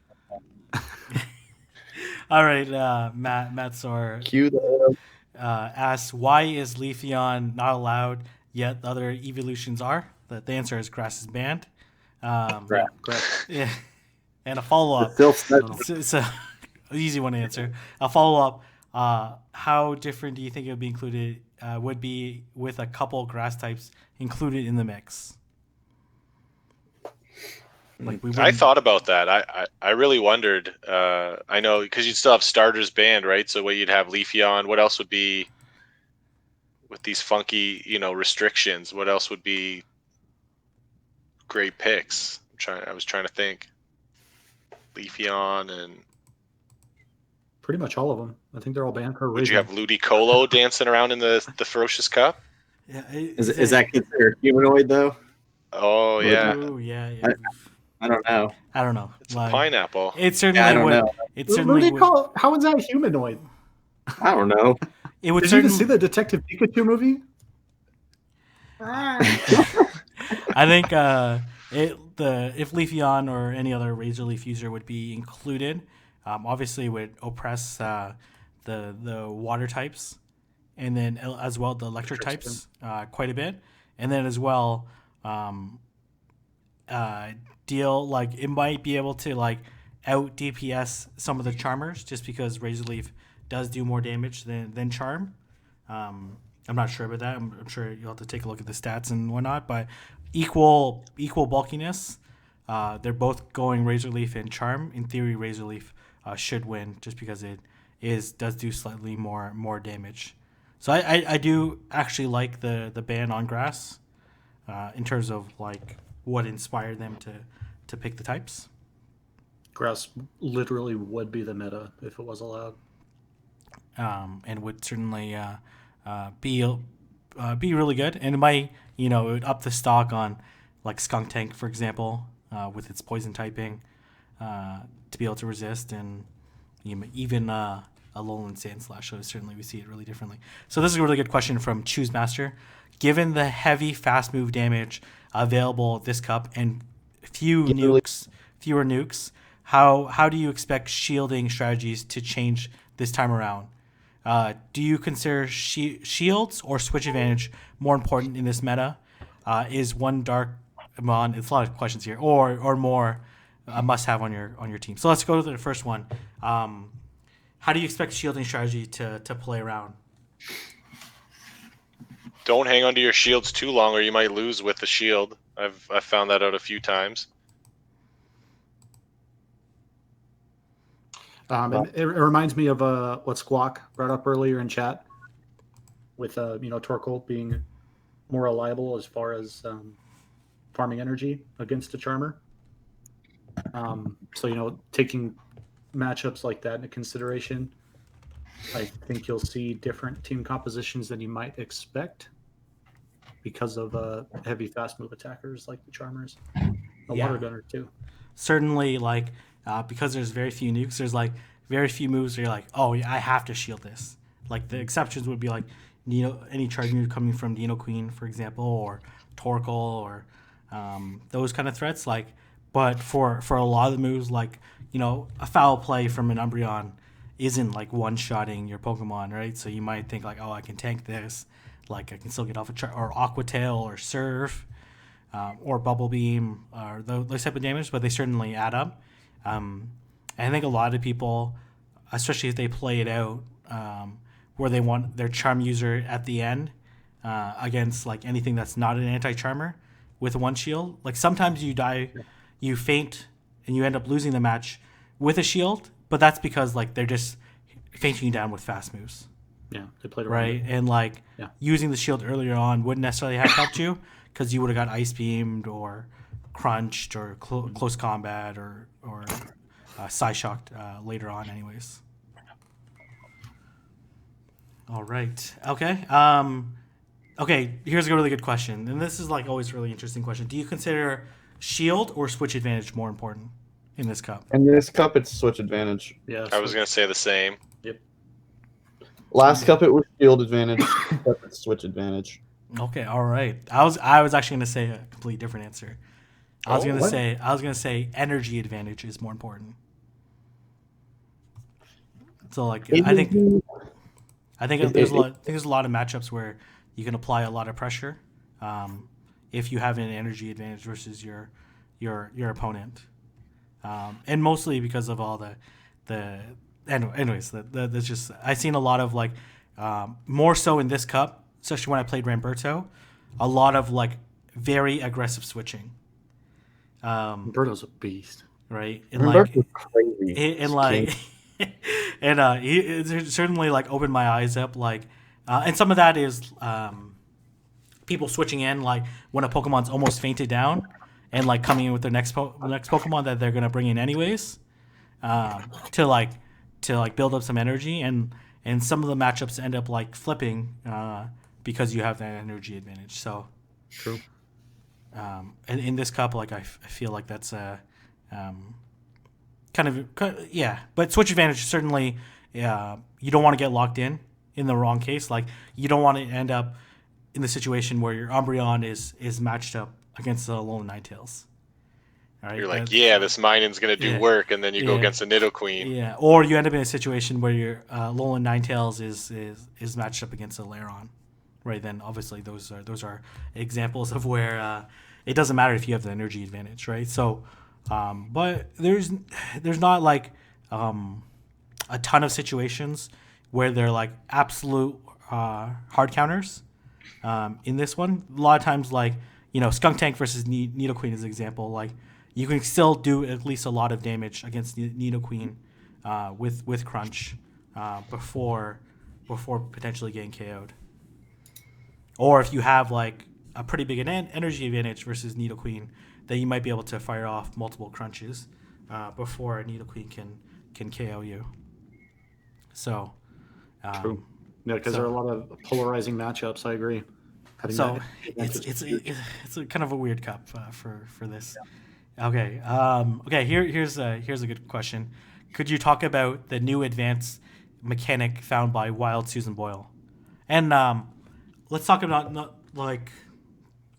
All right, Matt Sor cue the asks, why is Leafeon not allowed, yet the other evolutions are? The answer is grass is banned. Correct. Yeah. And a follow-up. It's a easy one to answer. A follow-up, how different do you think it would be with a couple grass types included in the mix? Like I thought about that. I really wondered. I know because you'd still have starters banned, right? So what you'd have Leafeon. What else would be with these funky, restrictions? What else would be great picks? I was trying to think. Leafeon and Pretty much all of them. I think they're all banned for a would reason. you have Ludicolo dancing around in the Ferocious Cup? Yeah, Is that considered humanoid though? Oh yeah. Ooh, yeah. I don't know. I don't know. It's a pineapple. It certainly Yeah, I don't would. know. It What do certainly they would. call it? How is that humanoid? I don't know. It would Did you even see certainly. the Detective Pikachu movie? I think if Leafeon or any other Razor Leaf user would be included, obviously it would oppress the water types, and then as well the electric types quite a bit, and then as well deal like it might be able to like out DPS some of the Charmers just because Razor Leaf does do more damage than Charm. I'm not sure about that. I'm sure you'll have to take a look at the stats and whatnot, but equal bulkiness. They're both going Razor Leaf and Charm. In theory, Razor Leaf should win just because it does do slightly more damage. So I do actually like the ban on grass in terms of like what inspired them to pick the types. Grass literally would be the meta if it was allowed. And would certainly be really good. And it might, it would up the stock on like Skuntank, for example, with its poison typing to be able to resist, and even a Alolan Sandslash. So certainly we see it really differently. So this is a really good question from Choose Master. Given the heavy fast move damage available this cup and fewer nukes, how do you expect shielding strategies to change this time around? Do you consider shields or switch advantage more important in this meta? Is one Darkmon? It's a lot of questions here, or more a must-have on your team. So let's go to the first one. How do you expect shielding strategy to play around? Don't hang onto your shields too long, or you might lose with the shield. I've found that out a few times. And it reminds me of what Squawk brought up earlier in chat with Torkoal being more reliable as far as farming energy against a Charmer. So taking matchups like that into consideration, I think you'll see different team compositions than you might expect because of heavy fast move attackers like the Charmers, Water Gunner too. Certainly, like because there's very few nukes, there's like very few moves where you're like, oh, I have to shield this. Like the exceptions would be like any charge move coming from Dino Queen, for example, or Torkoal, or those kind of threats. Like, but for a lot of the moves, like a foul play from an Umbreon isn't like one-shotting your Pokemon, right? So you might think like, oh, I can tank this, like I can still get off or Aqua Tail or Surf, or Bubble Beam, or those type of damage, but they certainly add up. And I think a lot of people, especially if they play it out, where they want their Charm user at the end against like anything that's not an anti-Charmer with one shield. Like sometimes you die, you faint, and you end up losing the match with a shield, but that's because like they're just fainting you down with fast moves. Yeah, they played around right, and like using the shield earlier on wouldn't necessarily have helped you because you would have got ice beamed or crunched or close combat or Psy shocked later on, anyways. All right. Okay. Okay. Here's a really good question, and this is like always a really interesting question. Do you consider shield or switch advantage more important in this cup? In this cup, it's switch advantage. Yeah, I was gonna say the same. Yep. Last cup, it was shield advantage. This cup, it's switch advantage. Okay. All right. I was actually gonna say a completely different answer. I was gonna say energy advantage is more important. So like I think there's a lot of matchups where you can apply a lot of pressure if you have an energy advantage versus your opponent, and mostly because of all anyways that's just I've seen a lot of like more so in this cup, especially when I played Ramberto, a lot of like very aggressive switching. Roberto's a beast, right? And Roberto's crazy. and like and it certainly like opened my eyes up, like and some of that is people switching in like when a Pokemon's almost fainted down and like coming in with their next Pokemon that they're gonna bring in anyways, to build up some energy, and some of the matchups end up like flipping because you have that energy advantage. So true. And in this cup, like I feel like that's Yeah. But switch advantage certainly, you don't want to get locked in the wrong case. Like you don't want to end up in the situation where your Umbreon is matched up against the Alolan Ninetales. All right? You're like, this Minun's gonna do work, and then you go against a Nidoqueen. Yeah, or you end up in a situation where your Alolan Ninetales is matched up against a Lairon, right? Then obviously those are examples of where it doesn't matter if you have the energy advantage, right? So, but there's not like a ton of situations where they're like absolute hard counters. In this one, a lot of times, like Skuntank versus Nidoqueen is an example. Like you can still do at least a lot of damage against Nidoqueen with Crunch before potentially getting KO'd. Or if you have like a pretty big energy advantage versus Nidoqueen, then you might be able to fire off multiple Crunches before a Nidoqueen can KO you. So. True. Yeah, because there are a lot of polarizing matchups. I agree. It's a kind of a weird cup for this. Yeah. Okay. Here's a good question. Could you talk about the new advanced mechanic found by Wild Susan Boyle? And let's talk about like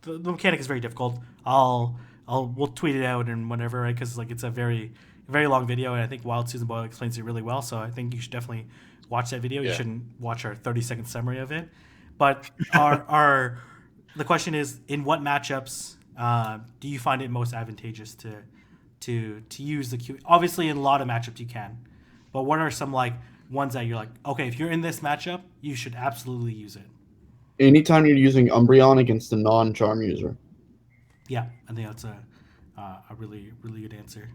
the mechanic is very difficult. We'll tweet it out and whatever, right? Because like it's a very long video, and I think Wild Susan Boyle explains it really well. So I think you should definitely watch that video. You shouldn't watch our 30-second summary of it. But the question is, in what matchups do you find it most advantageous to use the Q? Obviously, in a lot of matchups you can, but what are some like ones that you're like, okay, if you're in this matchup, you should absolutely use it? Anytime you're using Umbreon against a non-charm user. Yeah, I think that's a really good answer,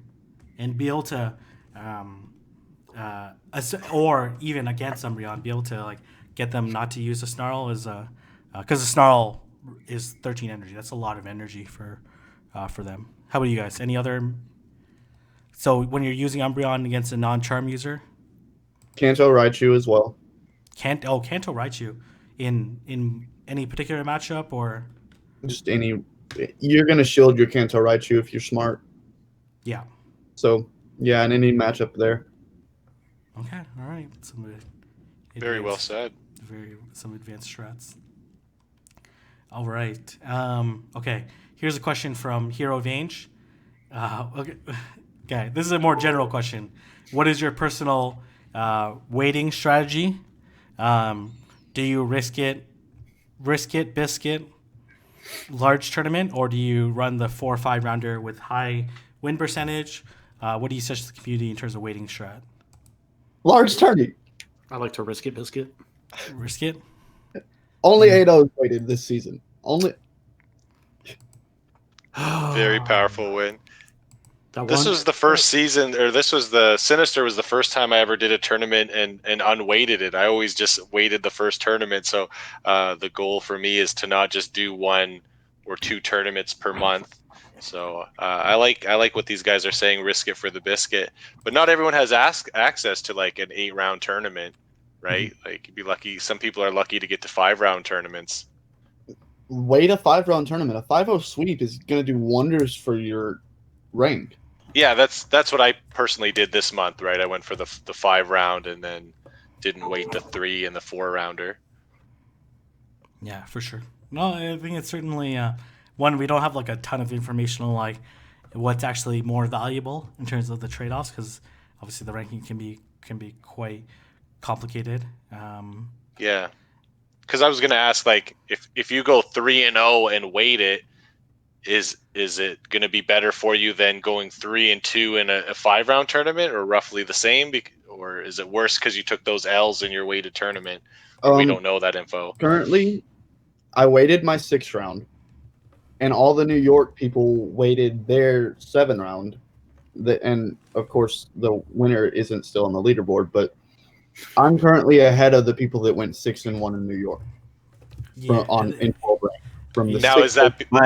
and be able to. Or even against Umbreon, be able to like get them not to use the Snarl is because the Snarl is 13 energy. That's a lot of energy for them. How about you guys? Any other? So when you're using Umbreon against a non-charm user, Kanto Raichu as well. Kanto Raichu in any particular matchup or just any. You're gonna shield your Kanto Raichu if you're smart. Yeah. So yeah, in any matchup there. Okay, all right. Very well said. Some advanced strats. All right. Okay, here's a question from Hero Vange. Okay, this is a more general question. What is your personal waiting strategy? Do you risk it, biscuit, large tournament, or do you run the 4 or 5 rounder with high win percentage? What do you suggest to the community in terms of waiting strat? Large tourney. I like to risk it, biscuit. Risk it? Only 8-0 waited this season. Only. Very powerful win. This one? was the first season, or this was the Sinister was the first time I ever did a tournament and unweighted it. I always just weighted the first tournament. So the goal for me is to not just do 1 or 2 tournaments per month. So I like what these guys are saying, risk it for the biscuit. But not everyone has access to like an 8-round tournament, right? Mm-hmm. Like you'd be lucky. Some people are lucky to get to 5-round tournaments. Wait a 5-round tournament. A 5-0 sweep is going to do wonders for your rank. Yeah, that's what I personally did this month, right? I went for the 5-round and then didn't wait the 3 and the 4-rounder. Yeah, for sure. No, I think it's certainly one, we don't have like a ton of information on like what's actually more valuable in terms of the trade-offs, because obviously the ranking can be quite complicated. Yeah, because I was gonna ask, like, if you go 3-0 and weight it, is it gonna be better for you than going 3-2 in a 5-round tournament, or roughly the same? Or is it worse because you took those L's in your weighted tournament? We don't know that info. Currently, I weighted my 6th round. And all the New York people weighted their 7-round. And, of course, the winner isn't still on the leaderboard. But I'm currently ahead of the people that went 6-1 in New York. Yeah. In full rank. From the now, is that because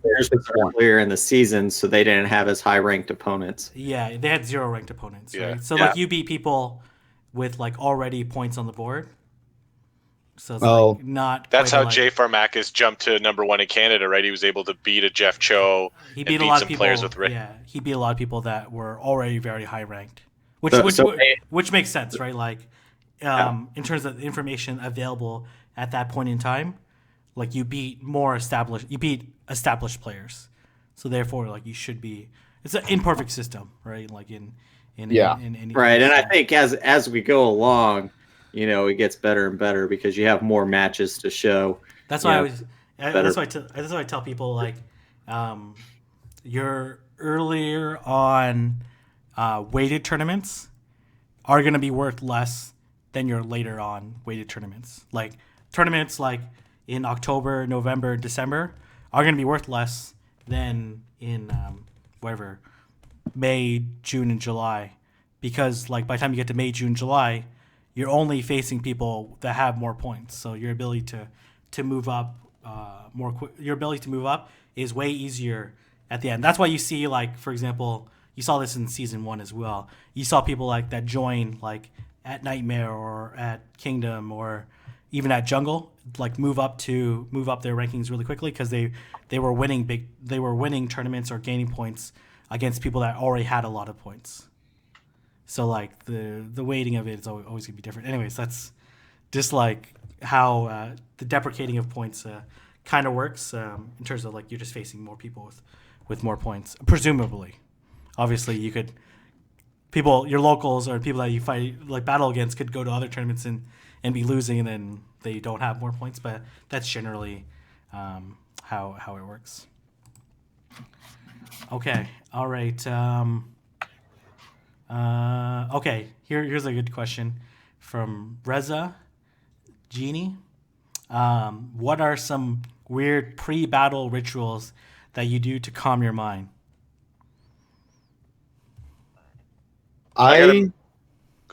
theirs was earlier in the season, so they didn't have as high-ranked opponents? Yeah, they had 0 ranked opponents. Yeah. Right? So, like, you beat people with, like, already points on the board. So it's Oh. like not. That's quite how like, Jay Farmakis jumped to #1 in Canada, right? He was able to beat a Jeff Cho he and beat a beat lot of some people. players with Rick. Yeah, he beat a lot of people that were already very high ranked, which So- which makes sense, right? Like, in terms of information available at that point in time, like you beat established players, so therefore, like you should be. It's an imperfect system, right? Like in Yeah. any Right, and I system. think as we go along, it gets better and better because you have more matches to show. That's you why know, I was. better. That's why I tell people like, your earlier on weighted tournaments are going to be worth less than your later on weighted tournaments. Like tournaments like in October, November, December are going to be worth less than in whatever May, June, and July, because like by the time you get to May, June, July, you're only facing people that have more points. So your ability to move up your ability to move up is way easier at the end. That's why you see, like, for example, you saw this in season 1 as well. You saw people like that join like at Nightmare or at Kingdom or even at Jungle, like move up their rankings really quickly because they were winning tournaments or gaining points against people that already had a lot of points. So like the weighting of it is always gonna be different. Anyways, that's just like how the deprecating of points kind of works in terms of like you're just facing more people with more points, presumably. Obviously, you could your locals or people that you fight like battle against could go to other tournaments and be losing, and then they don't have more points. But that's generally how it works. Okay. All right. Okay. Here's a good question from Reza Genie. What are some weird pre-battle rituals that you do to calm your mind? Go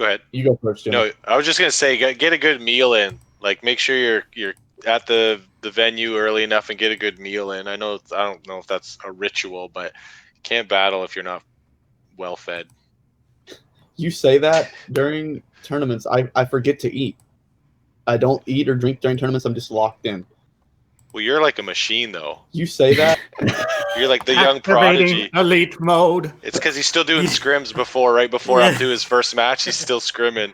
ahead. You go first, Jim. No, I was just gonna say, get a good meal in. Like, make sure you're at the venue early enough and get a good meal in. I don't know if that's a ritual, but you can't battle if you're not well fed. You say that during tournaments. I forget to eat. I don't eat or drink during tournaments. I'm just locked in. Well, you're like a machine, though. You say that. You're like the young Activating prodigy. elite mode. It's because he's still doing scrims right before up to his first match. He's still scrimming.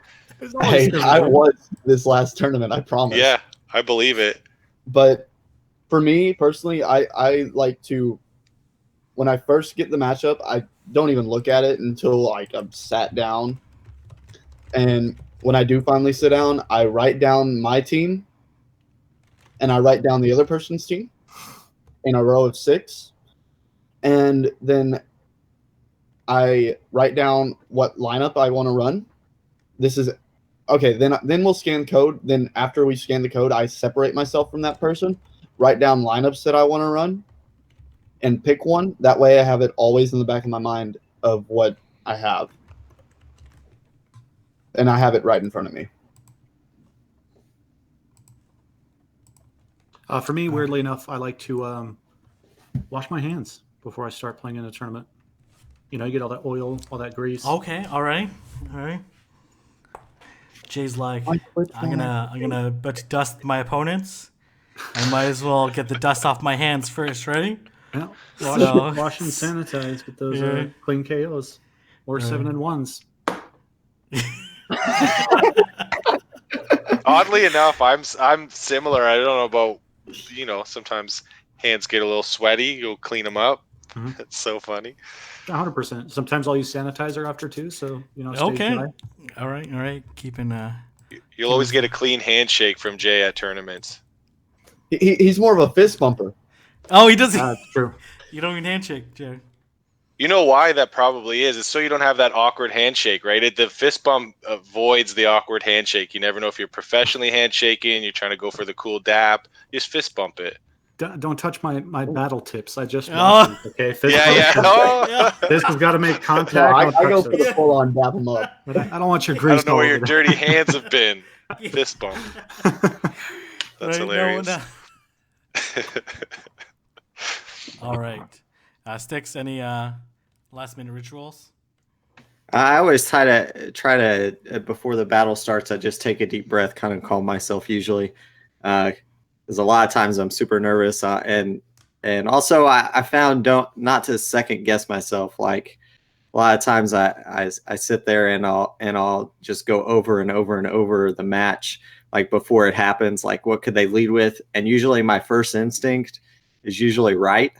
Hey, I was this last tournament. I promise. Yeah, I believe it. But for me personally, I like to, when I first get the matchup, I don't even look at it until like I'm sat down. And when I do finally sit down, I write down my team and I write down the other person's team in a row of 6. And then I write down what lineup I want to run. This is okay. Then we'll scan code. Then after we scan the code, I separate myself from that person, write down lineups that I want to run, and pick one. That way, I have it always in the back of my mind of what I have, and I have it right in front of me. For me, weirdly enough, I like to wash my hands before I start playing in a tournament. You get all that oil, all that grease. Okay. All right. Jay's like, I'm gonna dust my opponents. I might as well get the dust off my hands first. Ready? Yeah. So- Wash and sanitize with those clean KOs or 7-in-1s. Oddly enough, I'm similar. I don't know about sometimes hands get a little sweaty. You'll clean them up. Mhm. It's so funny. 100%. Sometimes I'll use sanitizer after too. So stay Okay. dry. All right. Keeping You'll always get a clean handshake from Jay at tournaments. He's more of a fist bumper. Oh, he does. That's true. You don't even handshake, Jay. You know why that probably is? It's so you don't have that awkward handshake, right? The fist bump avoids the awkward handshake. You never know if you're professionally handshaking, you're trying to go for the cool dap. You just fist bump it. Don't touch my battle tips. I just Oh. watched them, okay? Fist Yeah. bump. Oh. This has got to make contact. No, I Don't go touch for this. the full on dap him up. But I don't want your I grease. don't know where all your over dirty hands have been. Fist bump. there. That's hilarious. All right. Sticks, any last minute rituals? I always try to before the battle starts. I just take a deep breath, kind of calm myself. Usually, because a lot of times I'm super nervous, and also I found don't not to second guess myself. Like a lot of times I sit there and I'll just go over and over and over the match like before it happens. Like what could they lead with? And usually my first instinct is usually right,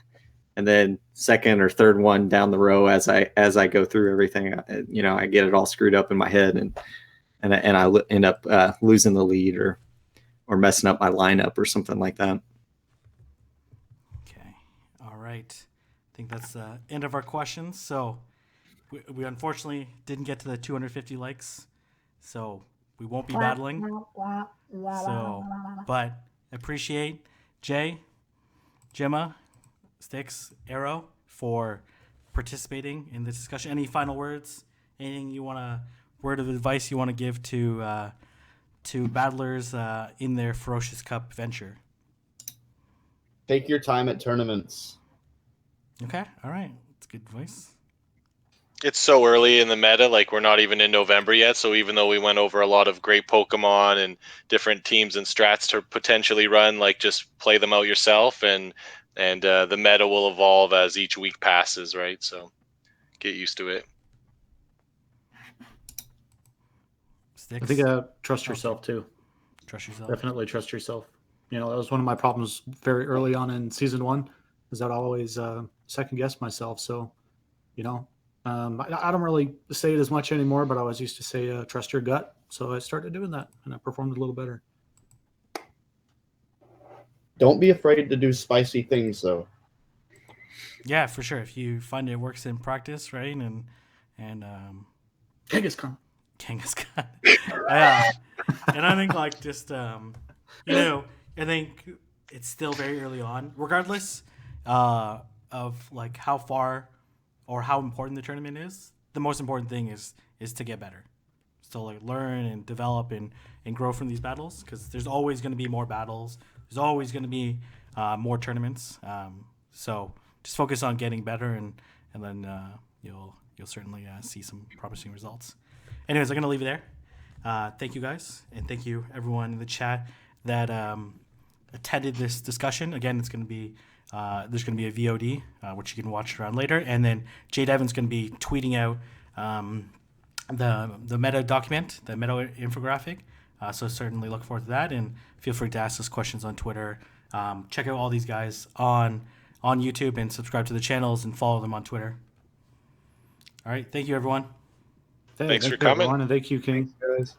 and then second or third one down the row as I go through everything, I get it all screwed up in my head, and I end up losing the lead or messing up my lineup or something like that. Okay. All right. I think that's the end of our questions. So we unfortunately didn't get to the 250 likes, so we won't be battling. So, but appreciate Jay, Gemma, Sticks, Arrow for participating in the discussion. Any final words? Anything you want to word of advice you want to give to battlers in their Ferocious Cup venture? Take your time at tournaments. Okay, all right, that's good advice. It's so early in the meta, like we're not even in November yet. So even though we went over a lot of great Pokemon and different teams and strats to potentially run, like just play them out yourself, and the meta will evolve as each week passes, right? So get used to it. Sticks. I think trust yourself too. Trust yourself. Definitely trust yourself. That was one of my problems very early on in season 1, is that I always second guess myself. So, I don't really say it as much anymore, but I always used to say trust your gut. So I started doing that, and I performed a little better. Don't be afraid to do spicy things, though. Yeah, for sure. If you find it works in practice, right? And Kangaskhan. Yeah. And I think like just I think it's still very early on, regardless of like how far or how important the tournament is. The most important thing is to get better. So like learn and develop and grow from these battles, because there's always going to be more battles. There's always going to be more tournaments. So just focus on getting better, and then you'll certainly see some promising results. Anyways, I'm going to leave it there. Thank you guys, and thank you everyone in the chat that attended this discussion. Again, it's going to be there's going to be a VOD which you can watch around later, and then Jade Evans going to be tweeting out the meta document, the meta infographic. So certainly look forward to that, and feel free to ask us questions on Twitter. Check out all these guys on YouTube, and subscribe to the channels and follow them on Twitter. All right, thank you everyone. Thanks for you, coming. everyone, and thank you, King. Guys.